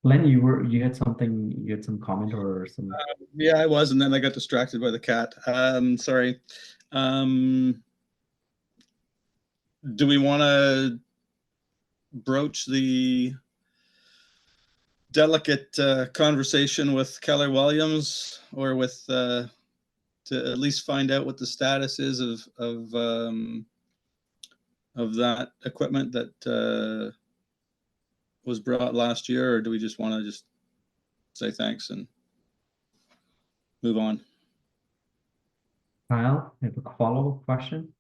Len, you had some comment or some? Yeah, I was, and then I got distracted by the cat. Sorry. Do we want to broach the delicate conversation with Keller Williams, or with to at least find out what the status is of that equipment that was brought last year, or do we just want to just say thanks and move on? Kyle, you have a follow-up question?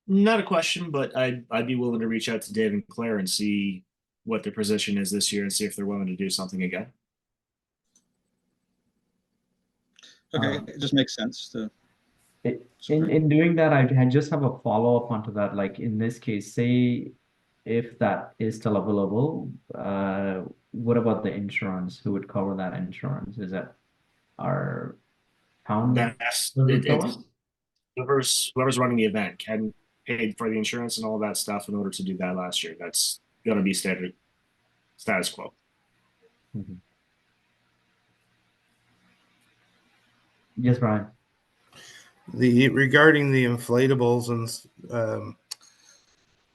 Not a question, but I'd be willing to reach out to Dave and Claire and see what their position is this year and see if they're willing to do something again. Okay, it just makes sense to. In doing that, I just have a follow-up onto that. Like in this case, say if that is still available, what about the insurance? Who would cover that insurance? Is that our town? That's Does it it, cover? it's whoever's running the event. Ken paid for the insurance and all that stuff in order to do that last year. That's gonna be status quo. Mhm. Yes, Brian. Regarding the inflatables and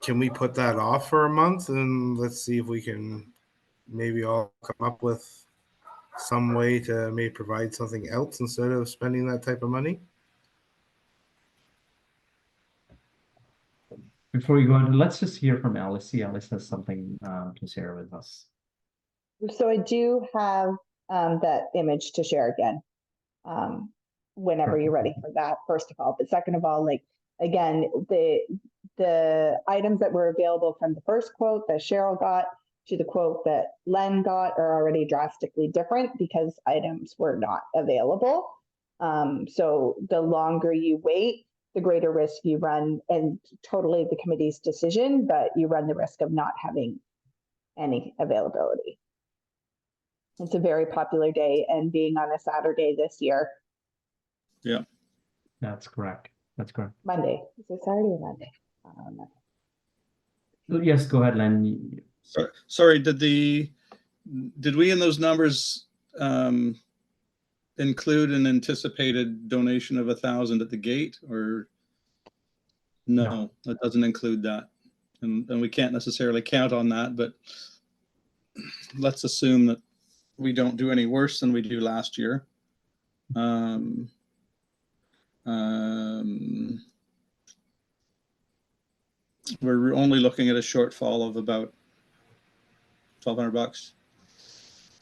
can we put that off for a month and let's see if we can maybe all come up with some way to maybe provide something else instead of spending that type of money? Before we go on, let's just hear from Alice. See, Alice has something to share with us. So I do have that image to share again. Whenever you're ready for that, first of all. But second of all, like, again, the items that were available from the first quote that Cheryl got to the quote that Len got are already drastically different because items were not available. So the longer you wait, the greater risk you run, and totally the committee's decision, but you run the risk of not having any availability. It's a very popular day, and being on a Saturday this year. Yeah. That's correct. That's correct. Monday. Is it Saturday or Monday? Yes, go ahead, Len. Sorry, did we in those numbers include an anticipated donation of 1,000 at the gate, or no, that doesn't include that, and we can't necessarily count on that, but let's assume that we don't do any worse than we do last year. We're only looking at a shortfall of about $1,200,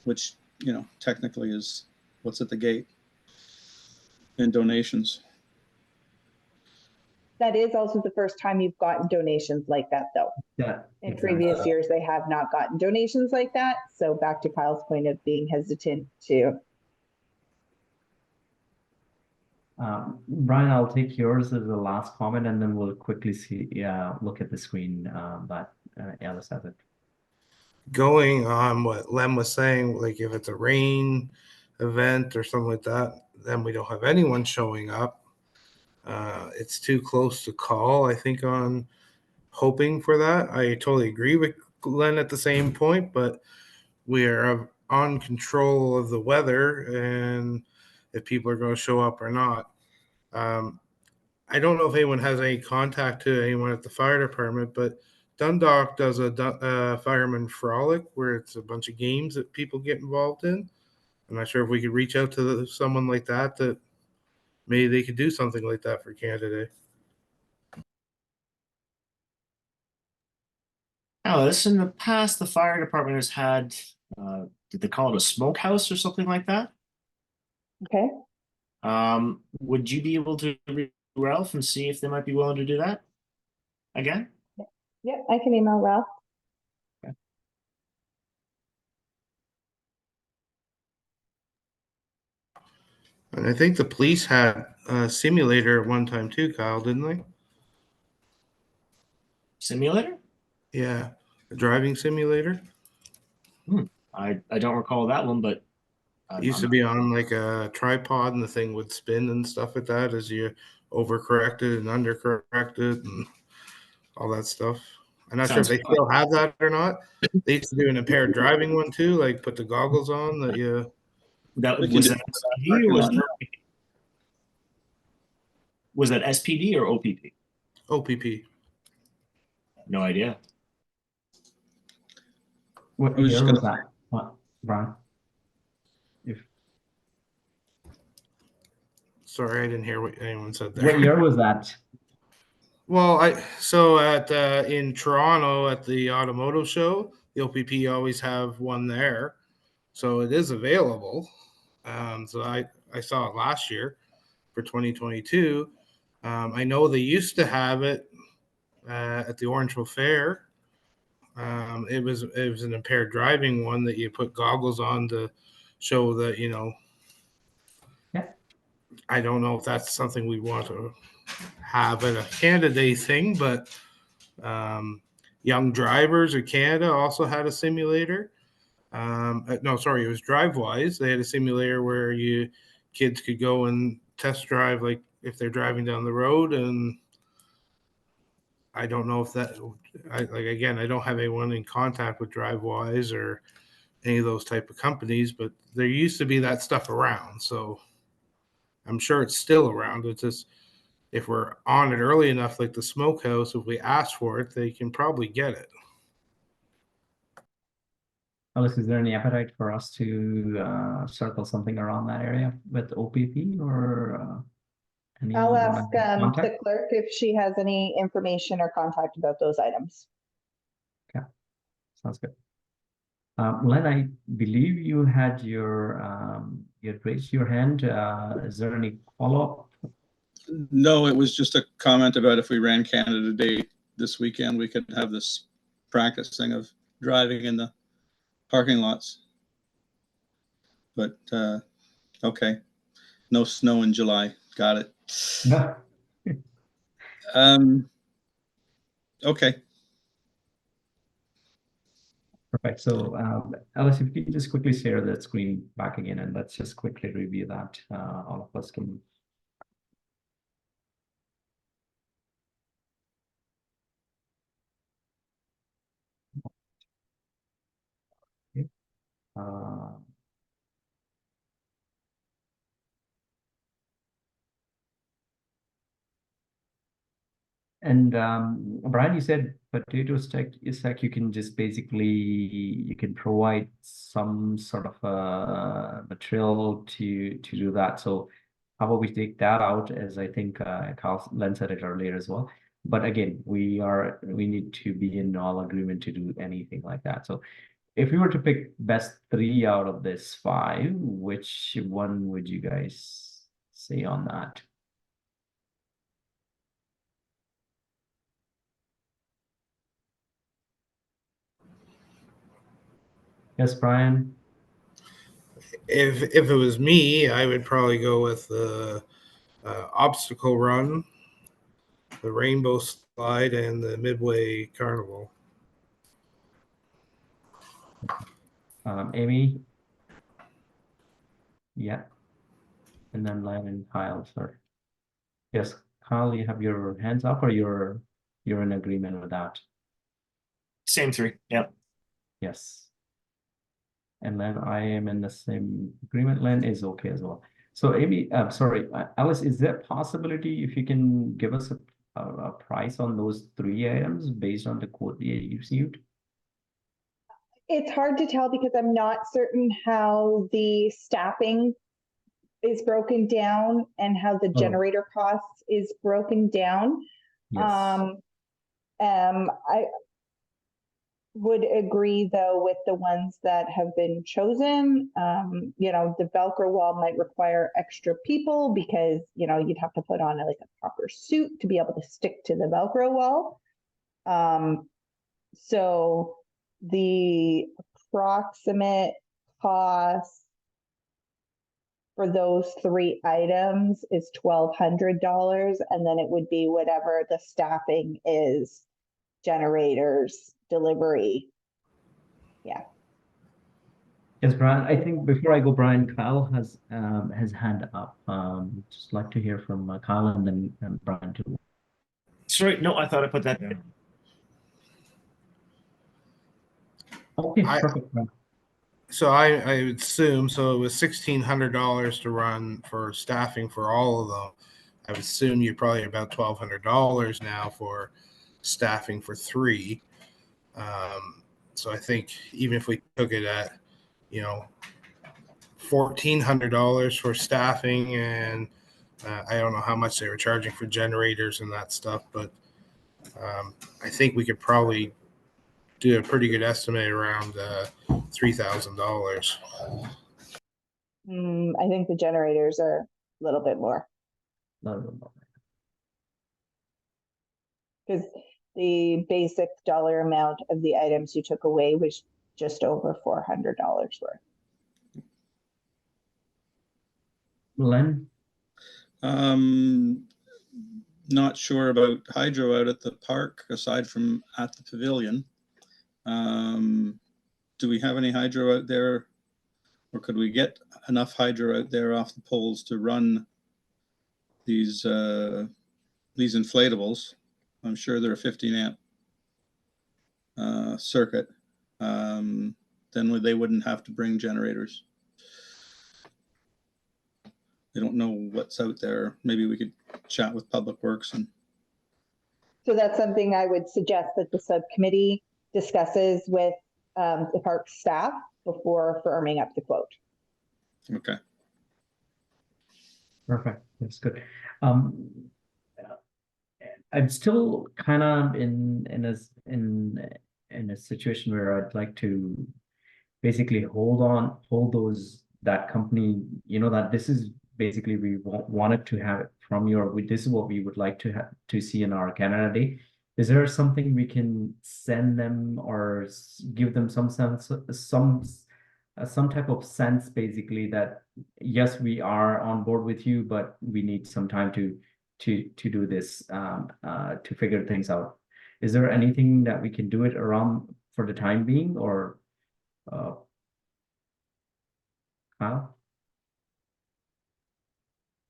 which, you know, technically is what's at the gate in donations. That is also the first time you've gotten donations like that, though. Yeah. In exactly. previous years, they have not gotten donations like that. So back to Kyle's point of being hesitant to. Brian, I'll take yours as the last comment, and then we'll quickly look at the screen that Alice has it. Going on what Lem was saying, like if it's a rain event or something like that, then we don't have anyone showing up. It's too close to call, I think, on hoping for that. I totally agree with Glenn at the same point, but we are on control of the weather and if people are going to show up or not. I don't know if anyone has any contact to anyone at the fire department, but Dundalk does a fireman frolic where it's a bunch of games that people get involved in. I'm not sure if we could reach out to someone like that maybe they could do something like that for Canada Day. Alice, in the past, the fire department has had, did they call it a smokehouse or something like that? Okay. Would you be able to reach Ralph and see if they might be willing to do that again? Yeah, I can email Ralph. And I think the police had a simulator at one time too, Kyle, didn't they? Simulator? Yeah, a driving simulator. I don't recall that one, but It used to be on like a tripod and the thing would spin and stuff like that as you overcorrected and undercorrected and all that stuff. I'm not sure if they still have that or not. They used to do an impaired driving one too, like put the goggles on that you. That We was can that SPD or was that SPD or OPP? OPP. No idea. What I was year just was gonna- that, Brian? Sorry, I didn't hear what anyone said there. What year was that? Well, at in Toronto at the automotive show, the OPP always have one there, so it is available. So I saw it last year for 2022. I know they used to have it at the Orangeville Fair. It was an impaired driving one that you put goggles on to show that, you know. Yeah. I don't know if that's something we want to have at a Canada Day thing, but Young Drivers of Canada also had a simulator. No, sorry, it was DriveWise. They had a simulator where kids could go and test drive, like if they're driving down the road. And I don't know if that, again, I don't have anyone in contact with DriveWise or any of those type of companies, but there used to be that stuff around. So I'm sure it's still around. It's just, if we're on it early enough, like the Smokehouse, if we ask for it, they can probably get it. Alice, is there any appetite for us to circle something around that area with OPP or I'll anyone ask in the contact? clerk if she has any information or contact about those items. Sounds good. Len, I believe you had you had raised your hand. Is there any follow-up? No, it was just a comment about if we ran Canada Day this weekend, we could have this practicing of driving in the parking lots. But okay, no snow in July. Got it. No. Okay. Perfect. So, Alice, if you can just quickly share that screen back again, and let's just quickly review that. All of us can. Okay. And Brian, you said potato stack is like you can just basically you can provide some sort of material to do that. So how about we take that out, as I think Carl Len said it earlier as well. But again, we need to be in all agreement to do anything like that. So if we were to pick best 3 out of this 5, which one would you guys say on that? Yes, Brian. If it was me, I would probably go with the obstacle run, the rainbow slide, and the Midway Carnival. Amy. Yeah. And then Len and Kyle, sorry. Yes, Kyle, you have your hands up, or you're in agreement with that? Same 3. Yep. Yes. And then I am in the same agreement. Len is okay as well. So Amy, sorry, Alice, is there a possibility if you can give us a price on those 3 items based on the quote that you received? It's hard to tell because I'm not certain how the staffing is broken down and how the Oh. generator costs is broken down. Yes. I would agree though with the ones that have been chosen. The Velcro wall might require extra people because, you'd have to put on like a proper suit to be able to stick to the Velcro wall. So the approximate cost for those 3 items is $1,200, and then it would be whatever the staffing is, generators, delivery. Yeah. Yes, Brian. I think before I go, Brian, Kyle has hand up. Just like to hear from Kyle and then Brian too. Sorry, no, I thought I put that down. Okay, perfect. So I would assume, so it was $1,600 to run for staffing for all of them. I would assume you're probably about $1,200 now for staffing for 3. So I think even if we took it at, $1,400 for staffing, and I don't know how much they were charging for generators and that stuff, but I think we could probably do a pretty good estimate around $3,000. I think the generators are a little bit more because the basic dollar amount of the items you took away was just over $400 worth. Len? not sure about hydro out at the park, aside from at the pavilion. Do we have any hydro out there? Or could we get enough hydro out there off the poles to run these inflatables? I'm sure they're a 15 amp circuit. Then they wouldn't have to bring generators. I don't know what's out there. Maybe we could chat with Public Works and. So that's something I would suggest that the subcommittee discusses with the park staff before firming up the quote. Okay. Perfect. That's good. I'm still kind of in a situation where I'd like to basically hold that company, that this is basically we wanted to have it from this is what we would like to see in our Canada Day. Is there something we can send them or give them some sense, some type of sense, basically, that yes, we are on board with you, but we need some time to do this, to figure things out. Is there anything that we can do it around for the time being, or Kyle?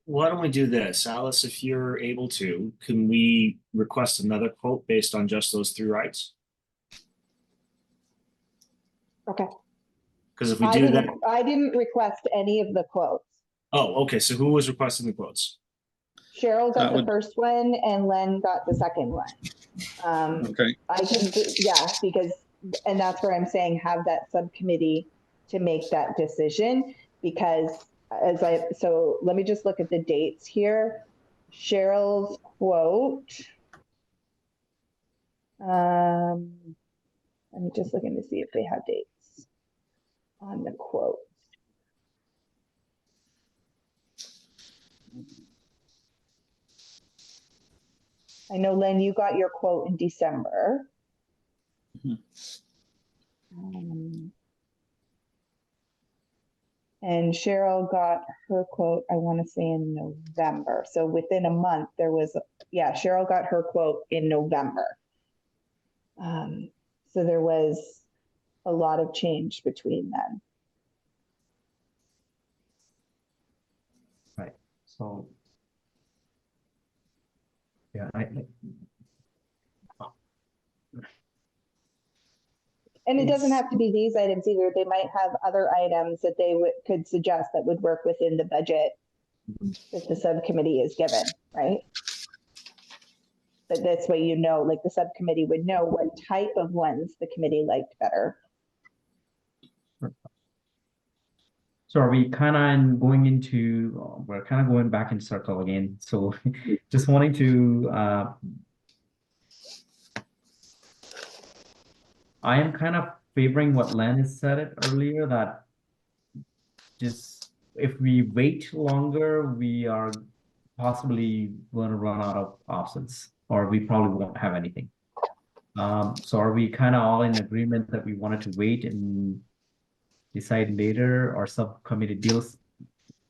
Why don't we do this? Alice, if you're able to, can we request another quote based on just those 3 rides? Okay. Because if we do that, I didn't request any of the quotes. oh, okay. So who was requesting the quotes? Cheryl got the first one and Len got the second one. Okay. I can, because, and that's where I'm saying have that subcommittee to make that decision, because so let me just look at the dates here. Cheryl's quote. Let me just look in to see if they have dates on the quote. I know, Len, you got your quote in December. And Cheryl got her quote, I want to say in November. So within a month there was, Cheryl got her quote in November. So there was a lot of change between then. Right. So yeah, and it doesn't have to be these items either. They might have other items that they could suggest that would work within the budget that the subcommittee is given, right? But that's way like the subcommittee would know what type of ones the committee liked better. So are we kind of going into, we're kind of going back in circle again. So just wanting to, I am kind of favoring what Len has said it earlier, that just if we wait longer, we are possibly going to run out of options, or we probably won't have anything. So are we kind of all in agreement that we wanted to wait and decide later, or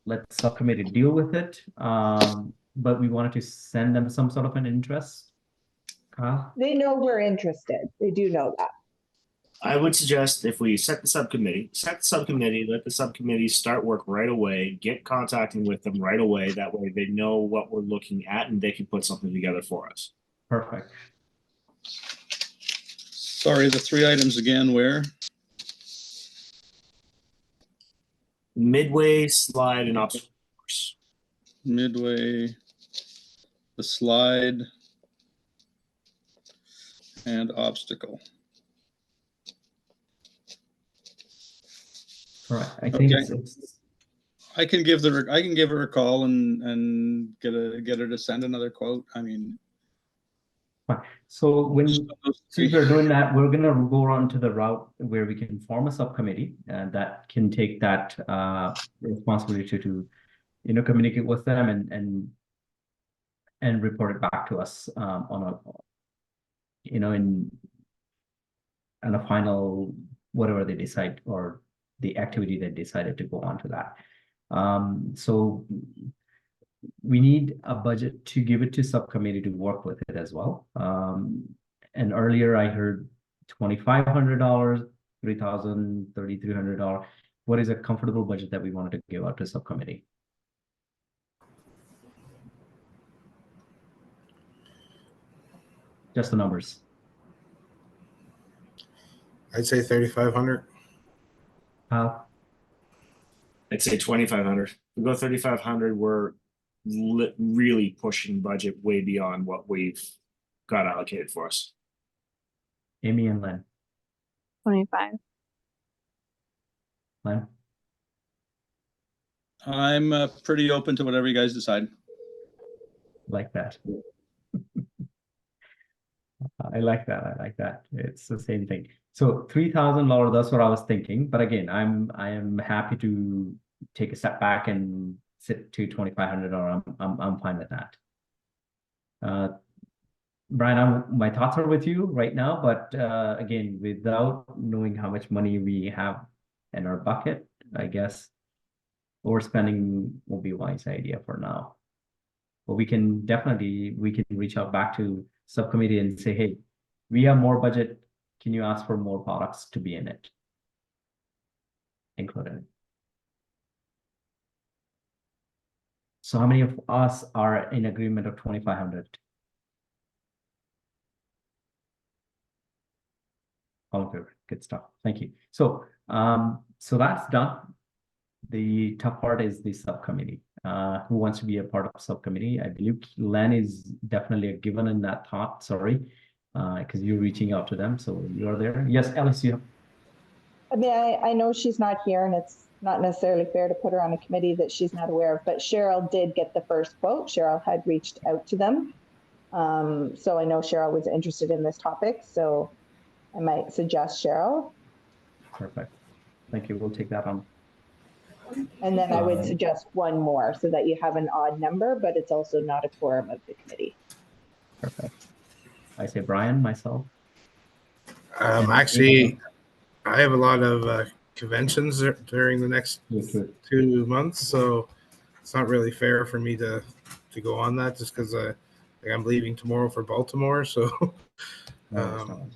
let subcommittee deal with it, but we wanted to send them some sort of an interest? Kyle? They know we're interested. They do know that. I would suggest if we set the subcommittee, let the subcommittee start work right away, get contacting with them right away. That way they know what we're looking at and they can put something together for us. Perfect. Sorry, the 3 items again, where? Midway, slide, and obstacle course. Midway, the slide, and obstacle. All right. I think Okay. it's I can give her a call and get her to send another quote. I mean, fine. So since we're doing that, we're gonna go on to the route where we can form a subcommittee that can take that responsibility to, communicate with them and report it back to us on a, in a final whatever they decide, or the activity they decided to go on to that. So we need a budget to give it to subcommittee to work with it as well. And earlier I heard $2,500, $3,000, $3,300. What is a comfortable budget that we wanted to give out to subcommittee? Just the numbers. I'd say 3,500. I'd say 2,500. We go 3,500. We're really pushing budget way beyond what we've got allocated for us. Amy and Len. 25. Len? I'm pretty open to whatever you guys decide. Like that. I like that. I like that. It's the same thing. So $3,000, that's what I was thinking. But again, I am happy to take a step back and sit to $2,500. I'm fine with that. Brian, my thoughts are with you right now, but again, without knowing how much money we have in our bucket, I guess overspending will be a wise idea for now. But we can reach out back to subcommittee and say, hey, we have more budget. Can you ask for more products to be in it? Included. So how many of us are in agreement of 2,500? All in favor. Good stuff. Thank you. So so that's done. The tough part is the subcommittee. Who wants to be a part of subcommittee? I believe Len is definitely a given in that thought. Sorry, because you're reaching out to them, so you're there. Yes, Alice, you have. I mean, I know she's not here, and it's not necessarily fair to put her on a committee that she's not aware of, but Cheryl did get the first quote. Cheryl had reached out to them. So I know Cheryl was interested in this topic, so I might suggest Cheryl. Perfect. Thank you. We'll take that on. And then I would suggest one more so that you have an odd number, but it's also not a quorum of the committee. Perfect. I say Brian, myself. Actually, I have a lot of conventions during the next 2 months, so it's not really fair for me to go on that just because I'm leaving tomorrow for Baltimore. So No,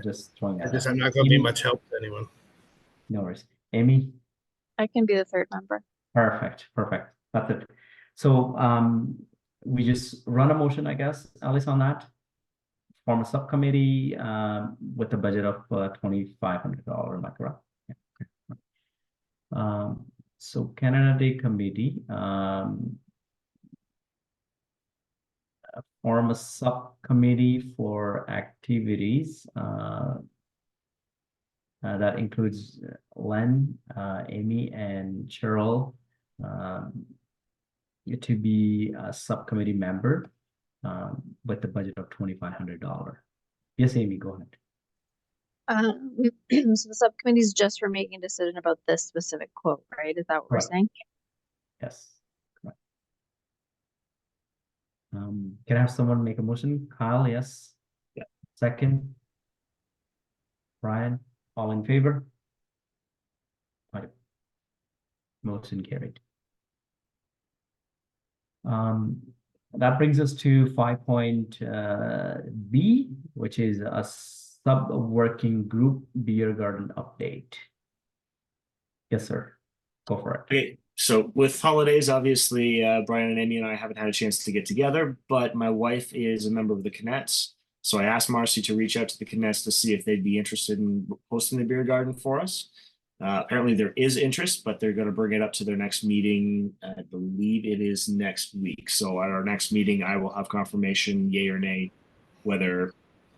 just throwing that. I'm not going to be much help to anyone. No worries. Amy? I can be the third member. Perfect. That's it. So we just run a motion, I guess, Alice, on that. Form a subcommittee with a budget of $2,500. Am I correct? Yeah. Okay. So Canada Day committee form a subcommittee for activities that includes Len, Amy, and Cheryl to be a subcommittee member with the budget of $2,500. Yes, Amy, go ahead. So the subcommittee is just for making a decision about this specific quote, right? Is that what we're saying? Yes. Correct. Can I have someone make a motion? Kyle, yes. Yeah. Second. Brian, all in favor? Right. Motion carried. That brings us to 5.B, which is a sub-working group beer garden update. Yes, sir. Go for it. Okay, so with holidays, obviously, Brian and Amy and I haven't had a chance to get together, but my wife is a member of the Canettes. So I asked Marcy to reach out to the Canettes to see if they'd be interested in hosting the beer garden for us. Apparently there is interest, but they're going to bring it up to their next meeting. I believe it is next week. So at our next meeting, I will have confirmation, yay or nay, whether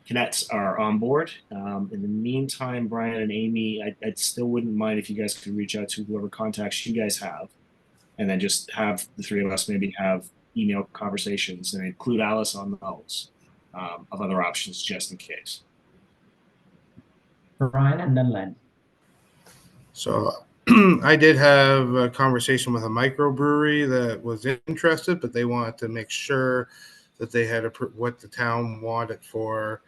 Canettes are on board. In the meantime, Brian and Amy, I still wouldn't mind if you guys could reach out to whoever contacts you guys have, and then just have the three of us maybe have email conversations and include Alice on those of other options just in case. Brian and then Len. So I did have a conversation with a microbrewery that was interested, but they wanted to make sure that they had what the town wanted for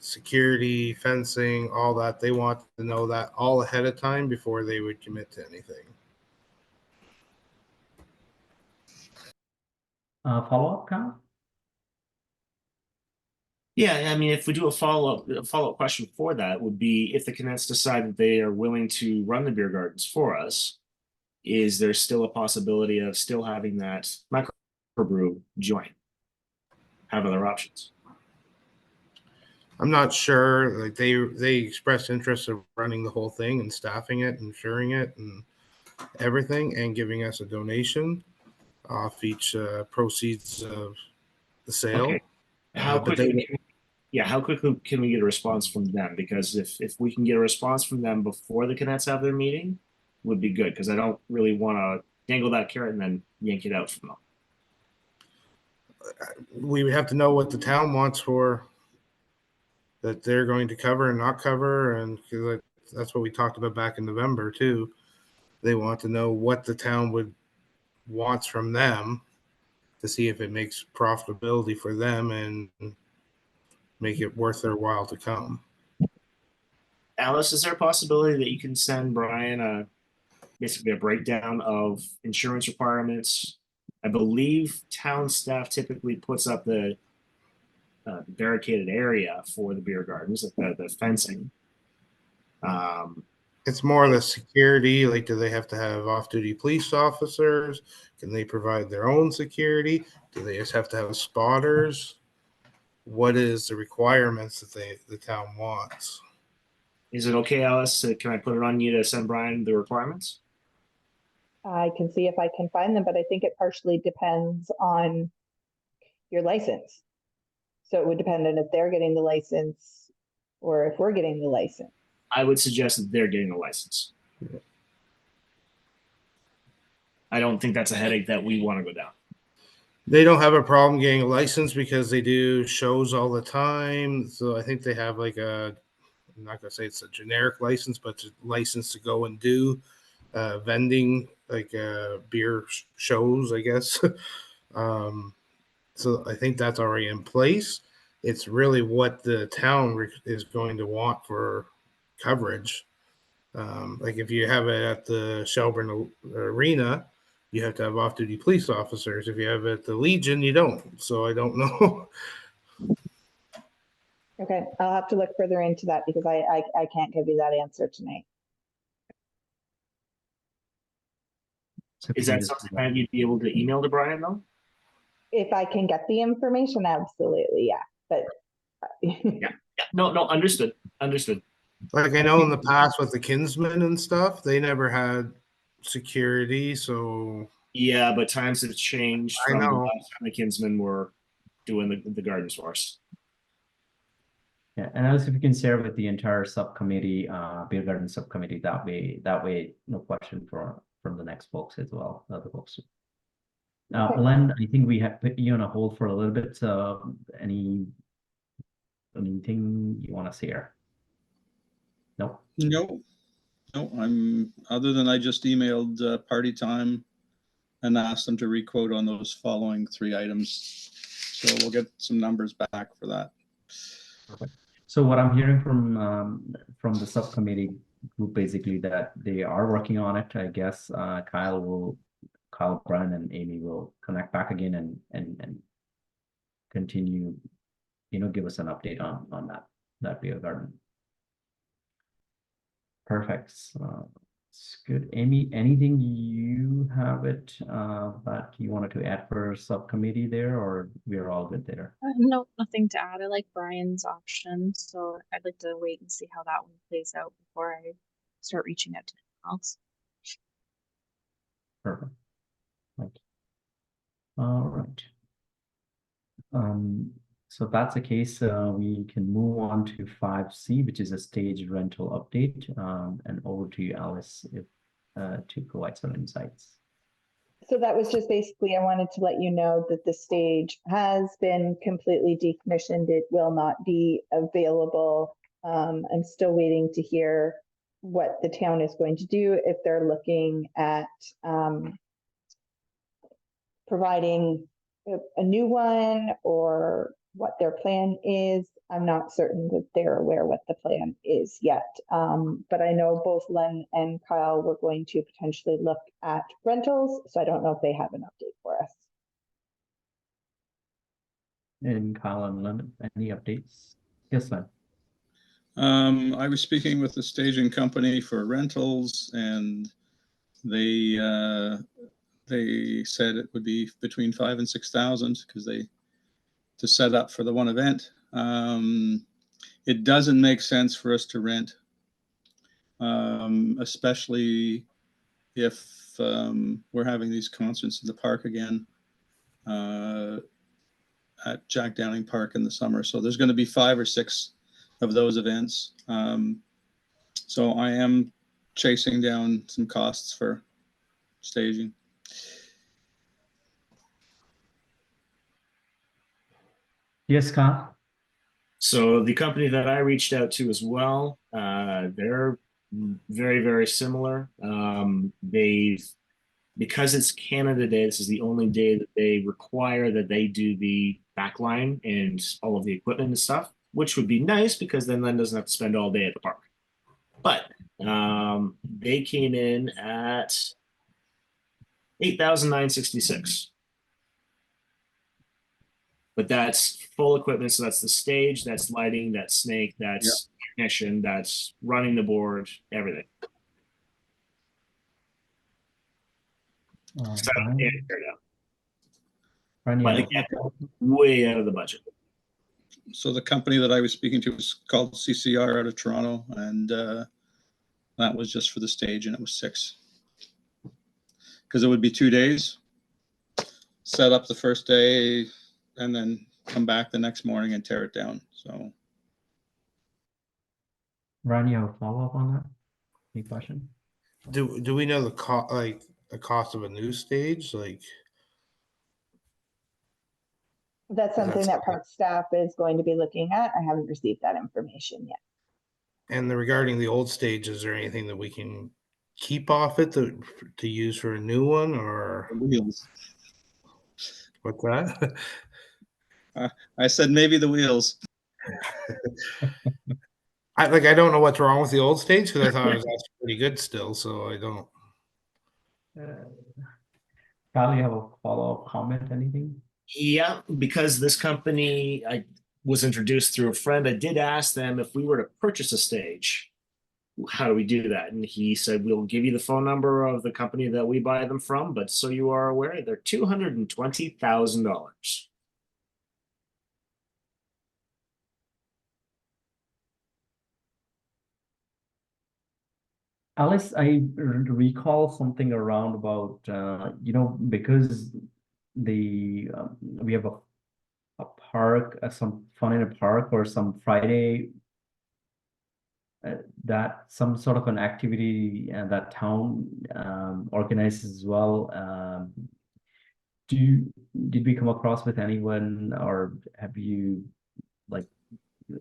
security, fencing, all that. They wanted to know that all ahead of time before they would commit to anything. Follow-up, Kyle? Yeah, I mean, if we do a follow-up question for that would be if the Canets decide that they are willing to run the beer gardens for us, is there still a possibility of still having that microbrew join? Have other options? I'm not sure. Like they expressed interest of running the whole thing and staffing it, insuring it, and everything, and giving us a donation off each proceeds of the sale. Okay. How But they quickly how quickly can we get a response from them? Because if we can get a response from them before the Canets have their meeting, would be good. Because I don't really want to dangle that carrot and then yank it out from them. we would have to know what the town wants for that they're going to cover and not cover, and 'cause that's what we talked about back in November too. They want to know what the town would wants from them to see if it makes profitability for them and make it worth their while to come. Alice, is there a possibility that you can send Brian basically a breakdown of insurance requirements? I believe town staff typically puts up the barricaded area for the beer gardens, the fencing. It's more the security. Like, do they have to have off-duty police officers? Can they provide their own security? Do they just have to have spotters? What is the requirements that the town wants? Is it okay, Alice? Can I put it on you to send Brian the requirements? I can see if I can find them, but I think it partially depends on your license. So it would depend on if they're getting the license or if we're getting the license. I would suggest that they're getting a license. I don't think that's a headache that we want to go down. They don't have a problem getting a license because they do shows all the time. So I think they have like I'm not gonna say it's a generic license, but it's a license to go and do vending, like beer shows, I guess. So I think that's already in place. It's really what the town is going to want for coverage. Like if you have it at the Shelburne Arena, you have to have off-duty police officers. If you have it at the Legion, you don't. So I don't know. Okay, I'll have to look further into that because I can't give you that answer tonight. So if Is you can that just- something that you'd be able to email to Brian though? If I can get the information, absolutely, yeah. But Yeah, no, understood. Like I know in the past with the Kinsmen and stuff, they never had security. So Yeah, but times have changed I from the know. last time the Kinsmen were doing the gardens for us. Yeah, and also if you can share with the entire subcommittee, beer garden subcommittee, that way, no question from the next folks as well, other folks. Okay. Len, I think we have put you on a hold for a little bit. Anything you want to share? No. No, I'm, other than I just emailed Party Time and asked them to requote on those following 3 items. So we'll get some numbers back for that. So what I'm hearing from the subcommittee group, basically that they are working on it. I guess Kyle, Brian, and Amy will connect back again and continue, give us an update on that beer garden. Perfect. It's good. Amy, anything you have that you wanted to add for subcommittee there, or we're all good there? No, nothing to add. I like Brian's option, so I'd like to wait and see how that one plays out before I start reaching out to anyone else. Perfect. Thank you. All right. So if that's the case, we can move on to 5C, which is a stage rental update, and over to you, Alice, to provide some insights. So that was just basically, I wanted to let you know that the stage has been completely decommissioned. It will not be available. I'm still waiting to hear what the town is going to do, if they're looking at providing a new one or what their plan is. I'm not certain that they're aware what the plan is yet. But I know both Len and Kyle were going to potentially look at rentals. So I don't know if they have an update for us. And Kyle and Len, any updates? Yes, Len. I was speaking with the staging company for rentals, and they said it would be between 5,000 and 6,000 because to set up for the one event. It doesn't make sense for us to rent, especially if we're having these concerts in the park again at Jack Downing Park in the summer. So there's going to be 5 or 6 of those events. So I am chasing down some costs for staging. Yes, Kyle. So the company that I reached out to as well, they're very, very similar. Because it's Canada Day, this is the only day that they require that they do the backline and all of the equipment and stuff, which would be nice because then Len doesn't have to spend all day at the park. But they came in at $8,966. But that's full equipment, so that's the stage, that's lighting, that's snake, that's technician, that's running the board, everything. Set up and tear down. Brian, But yeah. again, way out of the budget. So the company that I was speaking to was called CCR out of Toronto, and that was just for the stage, and it was 6. Because it would be 2 days, set up the first day, and then come back the next morning and tear it down. So Brian, you have a follow-up on that? Any question? Do we know the cost of a new stage? Like, That's something that park staff is going to be looking at. I haven't received that information yet. and regarding the old stage, is there anything that we can keep off it to use for a new one, or wheels. what's that? I said maybe the wheels. I don't know what's wrong with the old stage because I thought it was actually pretty good still. So I don't. Kyle, you have a follow-up comment, anything? Yeah, because this company I was introduced through a friend, I did ask them if we were to purchase a stage, how do we do that? And he said, we'll give you the phone number of the company that we buy them from, but so you are aware, they're $220,000. Alice, I recall something around about because we have a park, some fun in a park or some Friday that some sort of an activity that town organizes as well. Did we come across with anyone, or have you like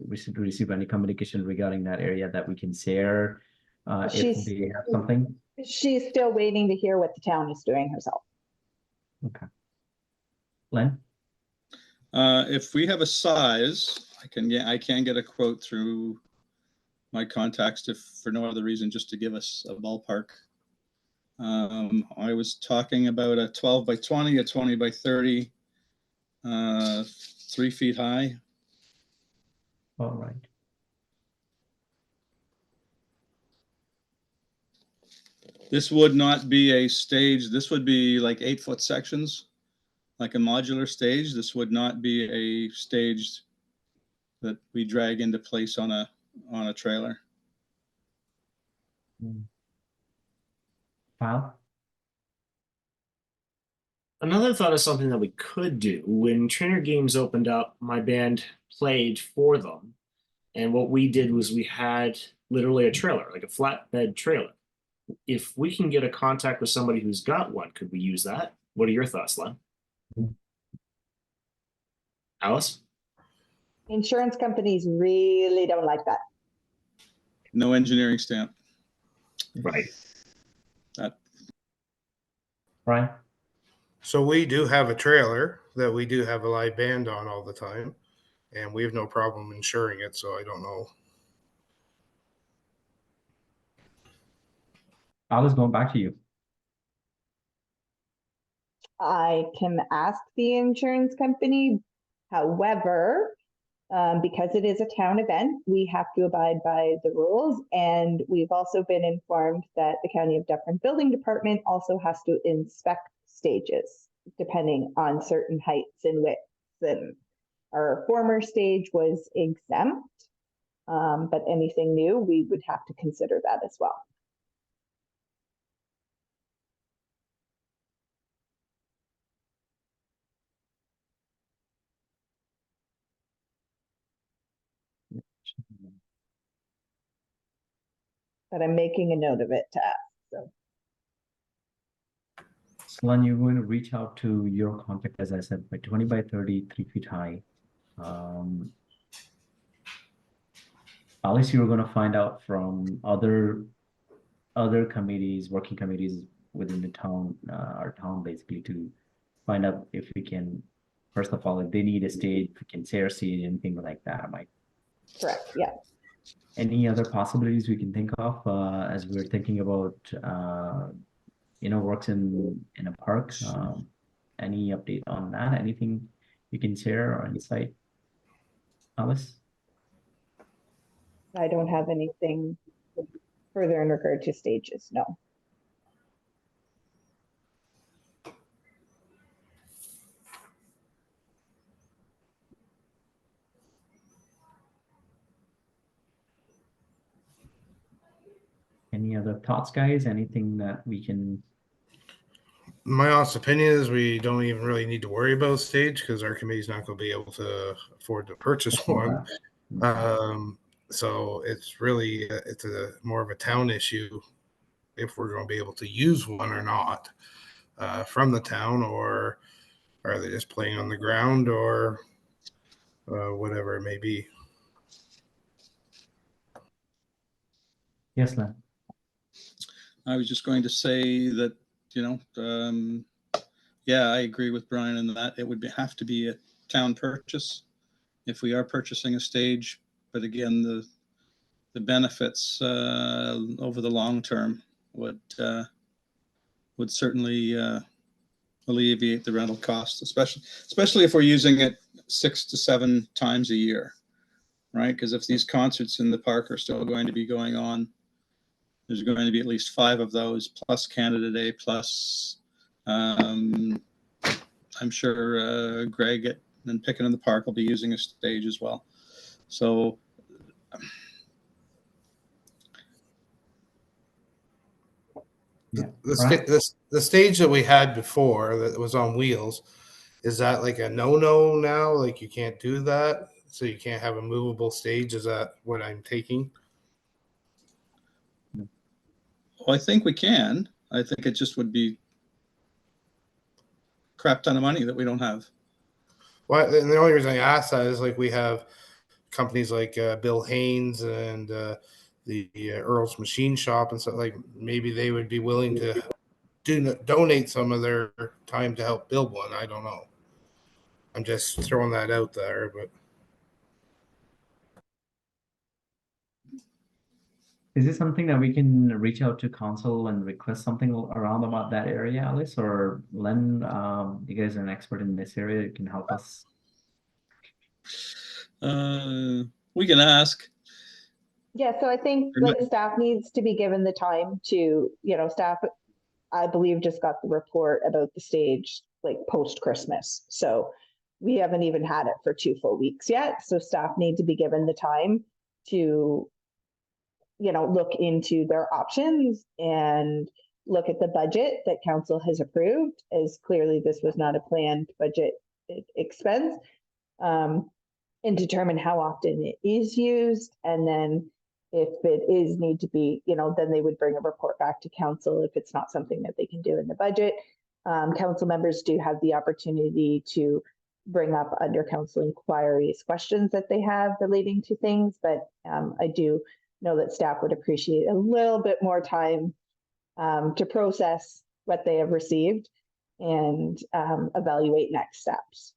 receive any communication regarding that area that we can share if they have something? She's still waiting to hear what the town is doing herself. Okay. Len? If we have a size, I can get a quote through my contacts if for no other reason, just to give us a ballpark. I was talking about a 12 by 20, a 20 by 30, 3 feet high. All right. This would not be a stage. This would be like 8-foot sections, like a modular stage. This would not be a stage that we drag into place on a trailer. Kyle? Another thought is something that we could do. When Trainer Games opened up, my band played for them. And what we did was we had literally a trailer, like a flatbed trailer. If we can get a contact with somebody who's got one, could we use that? What are your thoughts, Len? Alice? Insurance companies really don't like that. No engineering stamp. Right. Brian? So we do have a trailer that we do have a live band on all the time, and we have no problem insuring it. So I don't know. Alice, going back to you. I can ask the insurance company. However, because it is a town event, we have to abide by the rules. And we've also been informed that the County of Dufferin Building Department also has to inspect stages, depending on certain heights and widths. And our former stage was exempt, but anything new, we would have to consider that as well. But I'm making a note of it to ask. So Len, you're going to reach out to your contact, as I said, by 20 by 30, 3 feet high. Alice, you're going to find out from other committees, working committees within the town, our town, basically, to find out if we can, first of all, if they need a stage, if we can share seat, anything like that, Mike. correct, yeah. Any other possibilities we can think of as we're thinking about works in a park? Any update on that? Anything you can share or insight, Alice? I don't have anything further in regard to stages, no. Any other thoughts, guys? Anything that we can? My honest opinion is we don't even really need to worry about stage because our committee's not going to be able to afford to purchase one. So it's really it's a more of a town issue if we're going to be able to use one or not from the town, or are they just playing on the ground, or whatever it may be. Yes, Len. I was just going to say that, yeah, I agree with Brian in that it would have to be a town purchase if we are purchasing a stage. But again, the benefits over the long term would certainly alleviate the rental costs, especially if we're using it 6 to 7 times a year, right? Because if these concerts in the park are still going to be going on, there's going to be at least 5 of those, plus Canada Day, plus I'm sure Greg and Pickin in the Park will be using a stage as well. So the stage that we had before that was on wheels, is that like a no now? Like you can't do that? So you can't have a movable stage? Is that what I'm taking? Well, I think we can. I think it just would be a crap ton of money that we don't have. Well, and the only reason I ask that is like we have companies like Bill Haynes and the Earl's Machine Shop and stuff. Like maybe they would be willing to donate some of their time to help build one. I don't know. I'm just throwing that out there, but. Is this something that we can reach out to council and request something around about that area, Alice or Len? You guys are an expert in this area. You can help us. We can ask. Yeah, so I think like staff needs to be given the time to, staff, I believe, just got the report about the stage like post-Christmas. So we haven't even had it for 2 full weeks yet. So staff need to be given the time to look into their options and look at the budget that council has approved, as clearly this was not a planned budget expense, and determine how often it is used. And then if it is need to be, then they would bring a report back to council if it's not something that they can do in the budget. Council members do have the opportunity to bring up under council inquiries questions that they have relating to things, but I do know that staff would appreciate a little bit more time to process what they have received and evaluate next steps.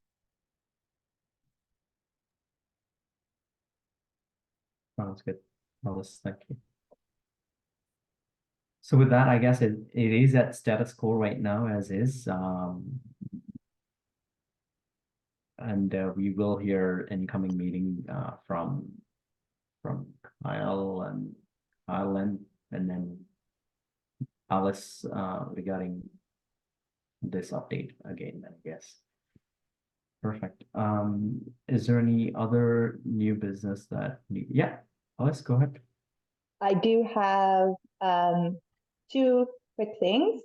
Sounds good, Alice. Thank you. So with that, I guess it is at status quo right now as is. and we will hear incoming meeting from Kyle and then Alice regarding this update again, I guess. Perfect. Is there any other new business that yeah, Alice, go ahead. I do have two quick things.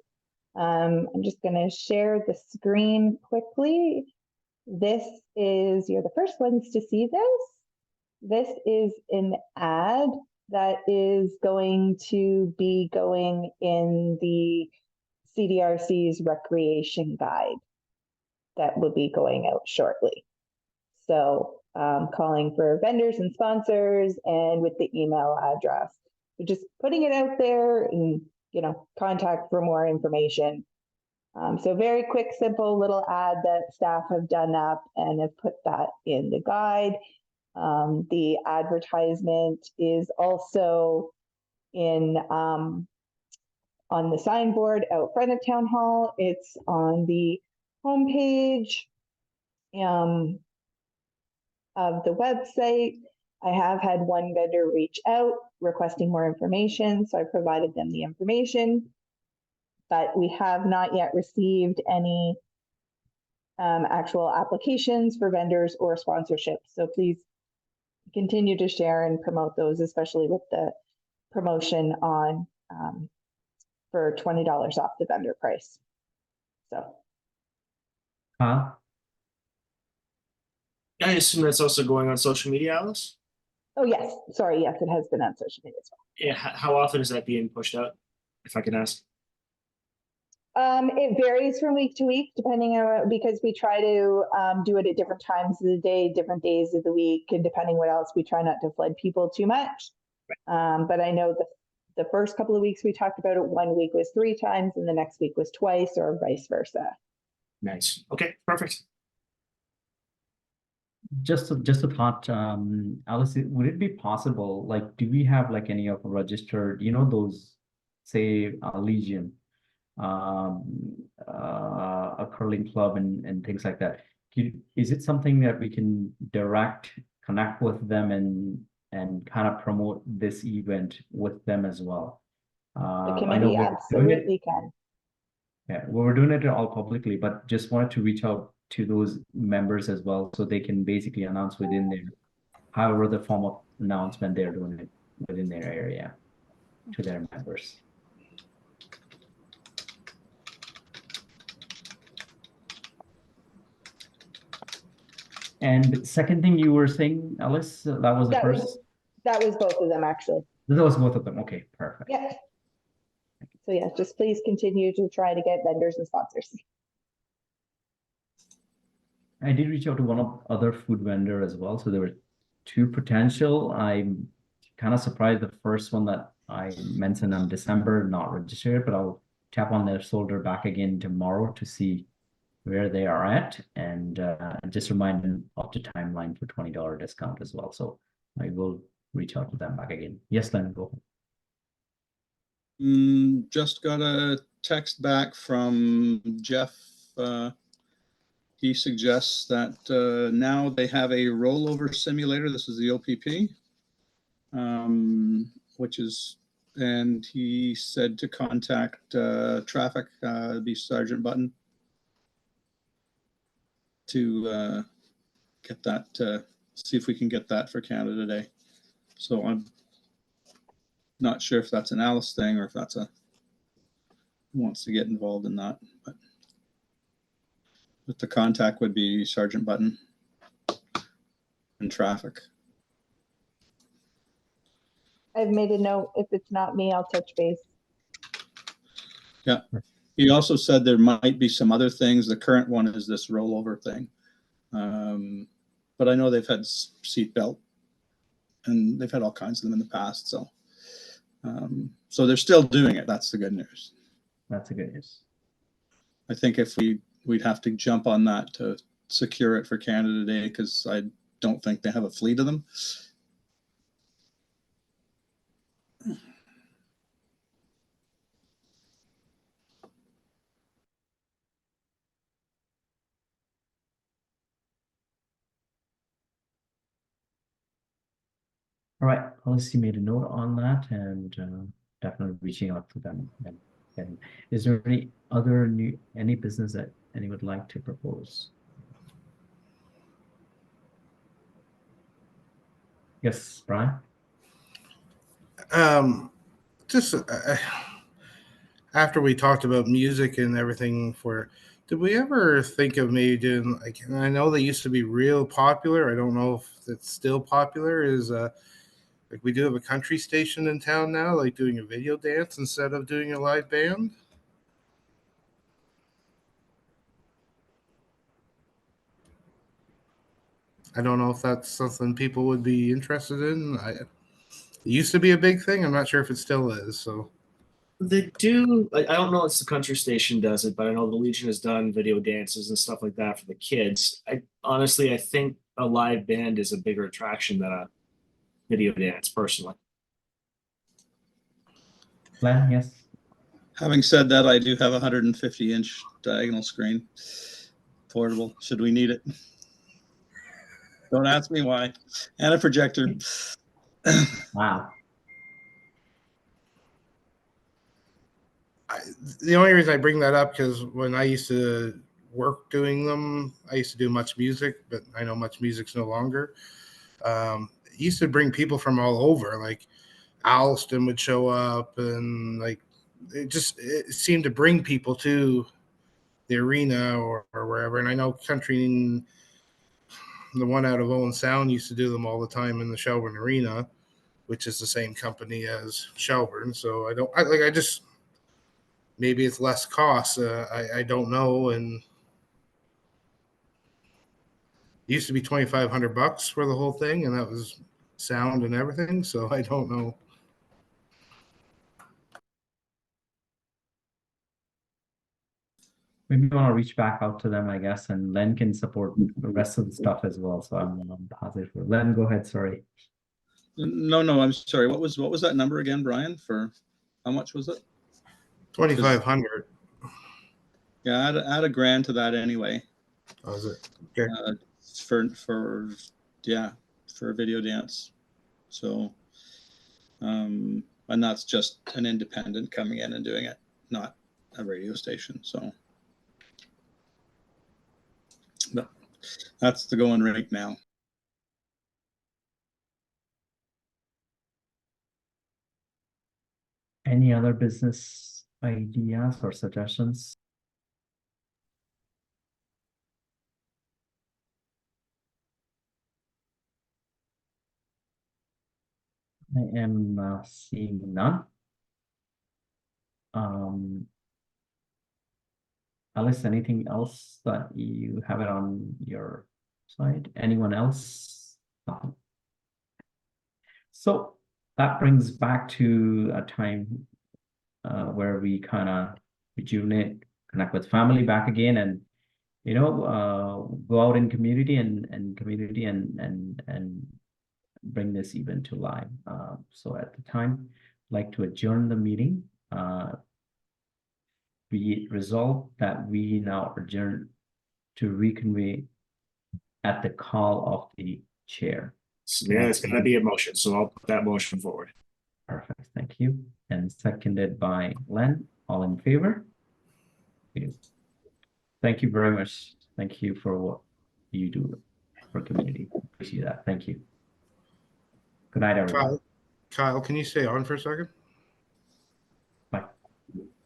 I'm just going to share the screen quickly. This is, you're the first ones to see this. This is an ad that is going to be going in the CDRC's recreation guide that will be going out shortly. So calling for vendors and sponsors and with the email address. So just putting it out there and, you know, contact for more information. So very quick, simple little ad that staff have done up and have put that in the guide. The advertisement is also in on the signboard out front of Town Hall. It's on the homepage of the website. I have had one vendor reach out requesting more information, so I provided them the information, but we have not yet received any actual applications for vendors or sponsorships. So please continue to share and promote those, especially with the promotion on for $20 off the vendor price. So. Huh? I assume that's also going on social media, Alice? Oh, yes. Sorry. Yes, it has been on social media as well. Yeah, how often is that being pushed out, if I can ask? It varies from week to week, depending on, because we try to do it at different times of the day, different days of the week, and depending what else, we try not to flood people too much. But I know the first couple of weeks we talked about it, 1 week was 3 times and the next week was twice, or vice versa. Nice. Okay, perfect. Just a thought, Alice, would it be possible, like, do we have like any of registered, you know, those, say, Legion, a curling club and things like that? Is it something that we can connect with them and kind of promote this event with them as well? The I know committee we're doing it. absolutely can. Yeah, well, we're doing it all publicly, but just wanted to reach out to those members as well, so they can basically announce within their, however the form of announcement they're doing it within their area to their members. And the second thing you were saying, Alice, that was the first. That was both of them, actually. That was both of them. Okay, perfect. Yeah. So yeah, just please continue to try to get vendors and sponsors. I did reach out to one of other food vendor as well. So there were 2 potential. I'm kind of surprised the first one that I mentioned in December not registered, but I'll tap on their shoulder back again tomorrow to see where they are at, and just remind them of the timeline for $20 discount as well. So I will reach out to them back again. Yes, Len, go. Just got a text back from Jeff. He suggests that now they have a rollover simulator. This is the OPP, which is, and he said to contact traffic, be Sergeant Button, to get that, see if we can get that for Canada Day. So I'm not sure if that's an Alice thing or if that's who wants to get involved in that, but the contact would be Sergeant Button and traffic. I've made a note. If it's not me, I'll touch base. Yeah. He also said there might be some other things. The current one is this rollover thing. But I know they've had seatbelt and they've had all kinds of them in the past. So, so they're still doing it. That's the good news. That's a good news. I think if we'd have to jump on that to secure it for Canada Day, because I don't think they have a fleet of them. All right, policy made a note on that and definitely reaching out to them. And is there any business that anyone would like to propose? Yes, Brian? Just after we talked about music and everything, did we ever think of maybe doing, like, and I know they used to be real popular, I don't know if it's still popular, is like we do have a country station in town now, like doing a video dance instead of doing a live band? I don't know if that's something people would be interested in. It used to be a big thing. I'm not sure if it still is. So They do. I don't know if the country station does it, but I know the Legion has done video dances and stuff like that for the kids. I honestly, I think a live band is a bigger attraction than a video dance, personally. Len, yes. Having said that, I do have a 150-inch diagonal screen, portable. Should we need it? Don't ask me why. And a projector. Wow. the only reason I bring that up, because when I used to work doing them, I used to do Much Music, but I know Much Music's no longer. It used to bring people from all over, like Alston would show up, and like it seemed to bring people to the arena or wherever. And I know Country, the one out of Owen Sound, used to do them all the time in the Shelburne Arena, which is the same company as Shelburne. So I just, maybe it's less cost. I don't know. And it used to be $2,500 for the whole thing, and that was sound and everything. So I don't know. Maybe you want to reach back out to them, I guess, and Len can support the rest of the stuff as well. So I'm positive for Len. Go ahead. Sorry. No, I'm sorry. What was that number again, Brian? For how much was it? 2,500. Yeah, add a grand to that anyway. Oh, is it? Okay. For a video dance. So, and that's just an independent coming in and doing it, not a radio station. So, but that's the going rate now. Any other business ideas or suggestions? I am seeing none. Alice, anything else that you have it on your side? Anyone else? So that brings back to a time where we kind of rejuvenate, connect with family back again, and go out in community and community and bring this event to life. So at the time, I'd like to adjourn the meeting. We resolve that we now adjourn to reconvene at the call of the chair. So, yeah, it's gonna be a motion, so I'll put that motion forward. Perfect, thank you. And seconded by Len. All in favor? Thank you very much. Thank you for what you do for community. Appreciate that. Thank you. Good night, everyone. Kyle, can you stay on for a second?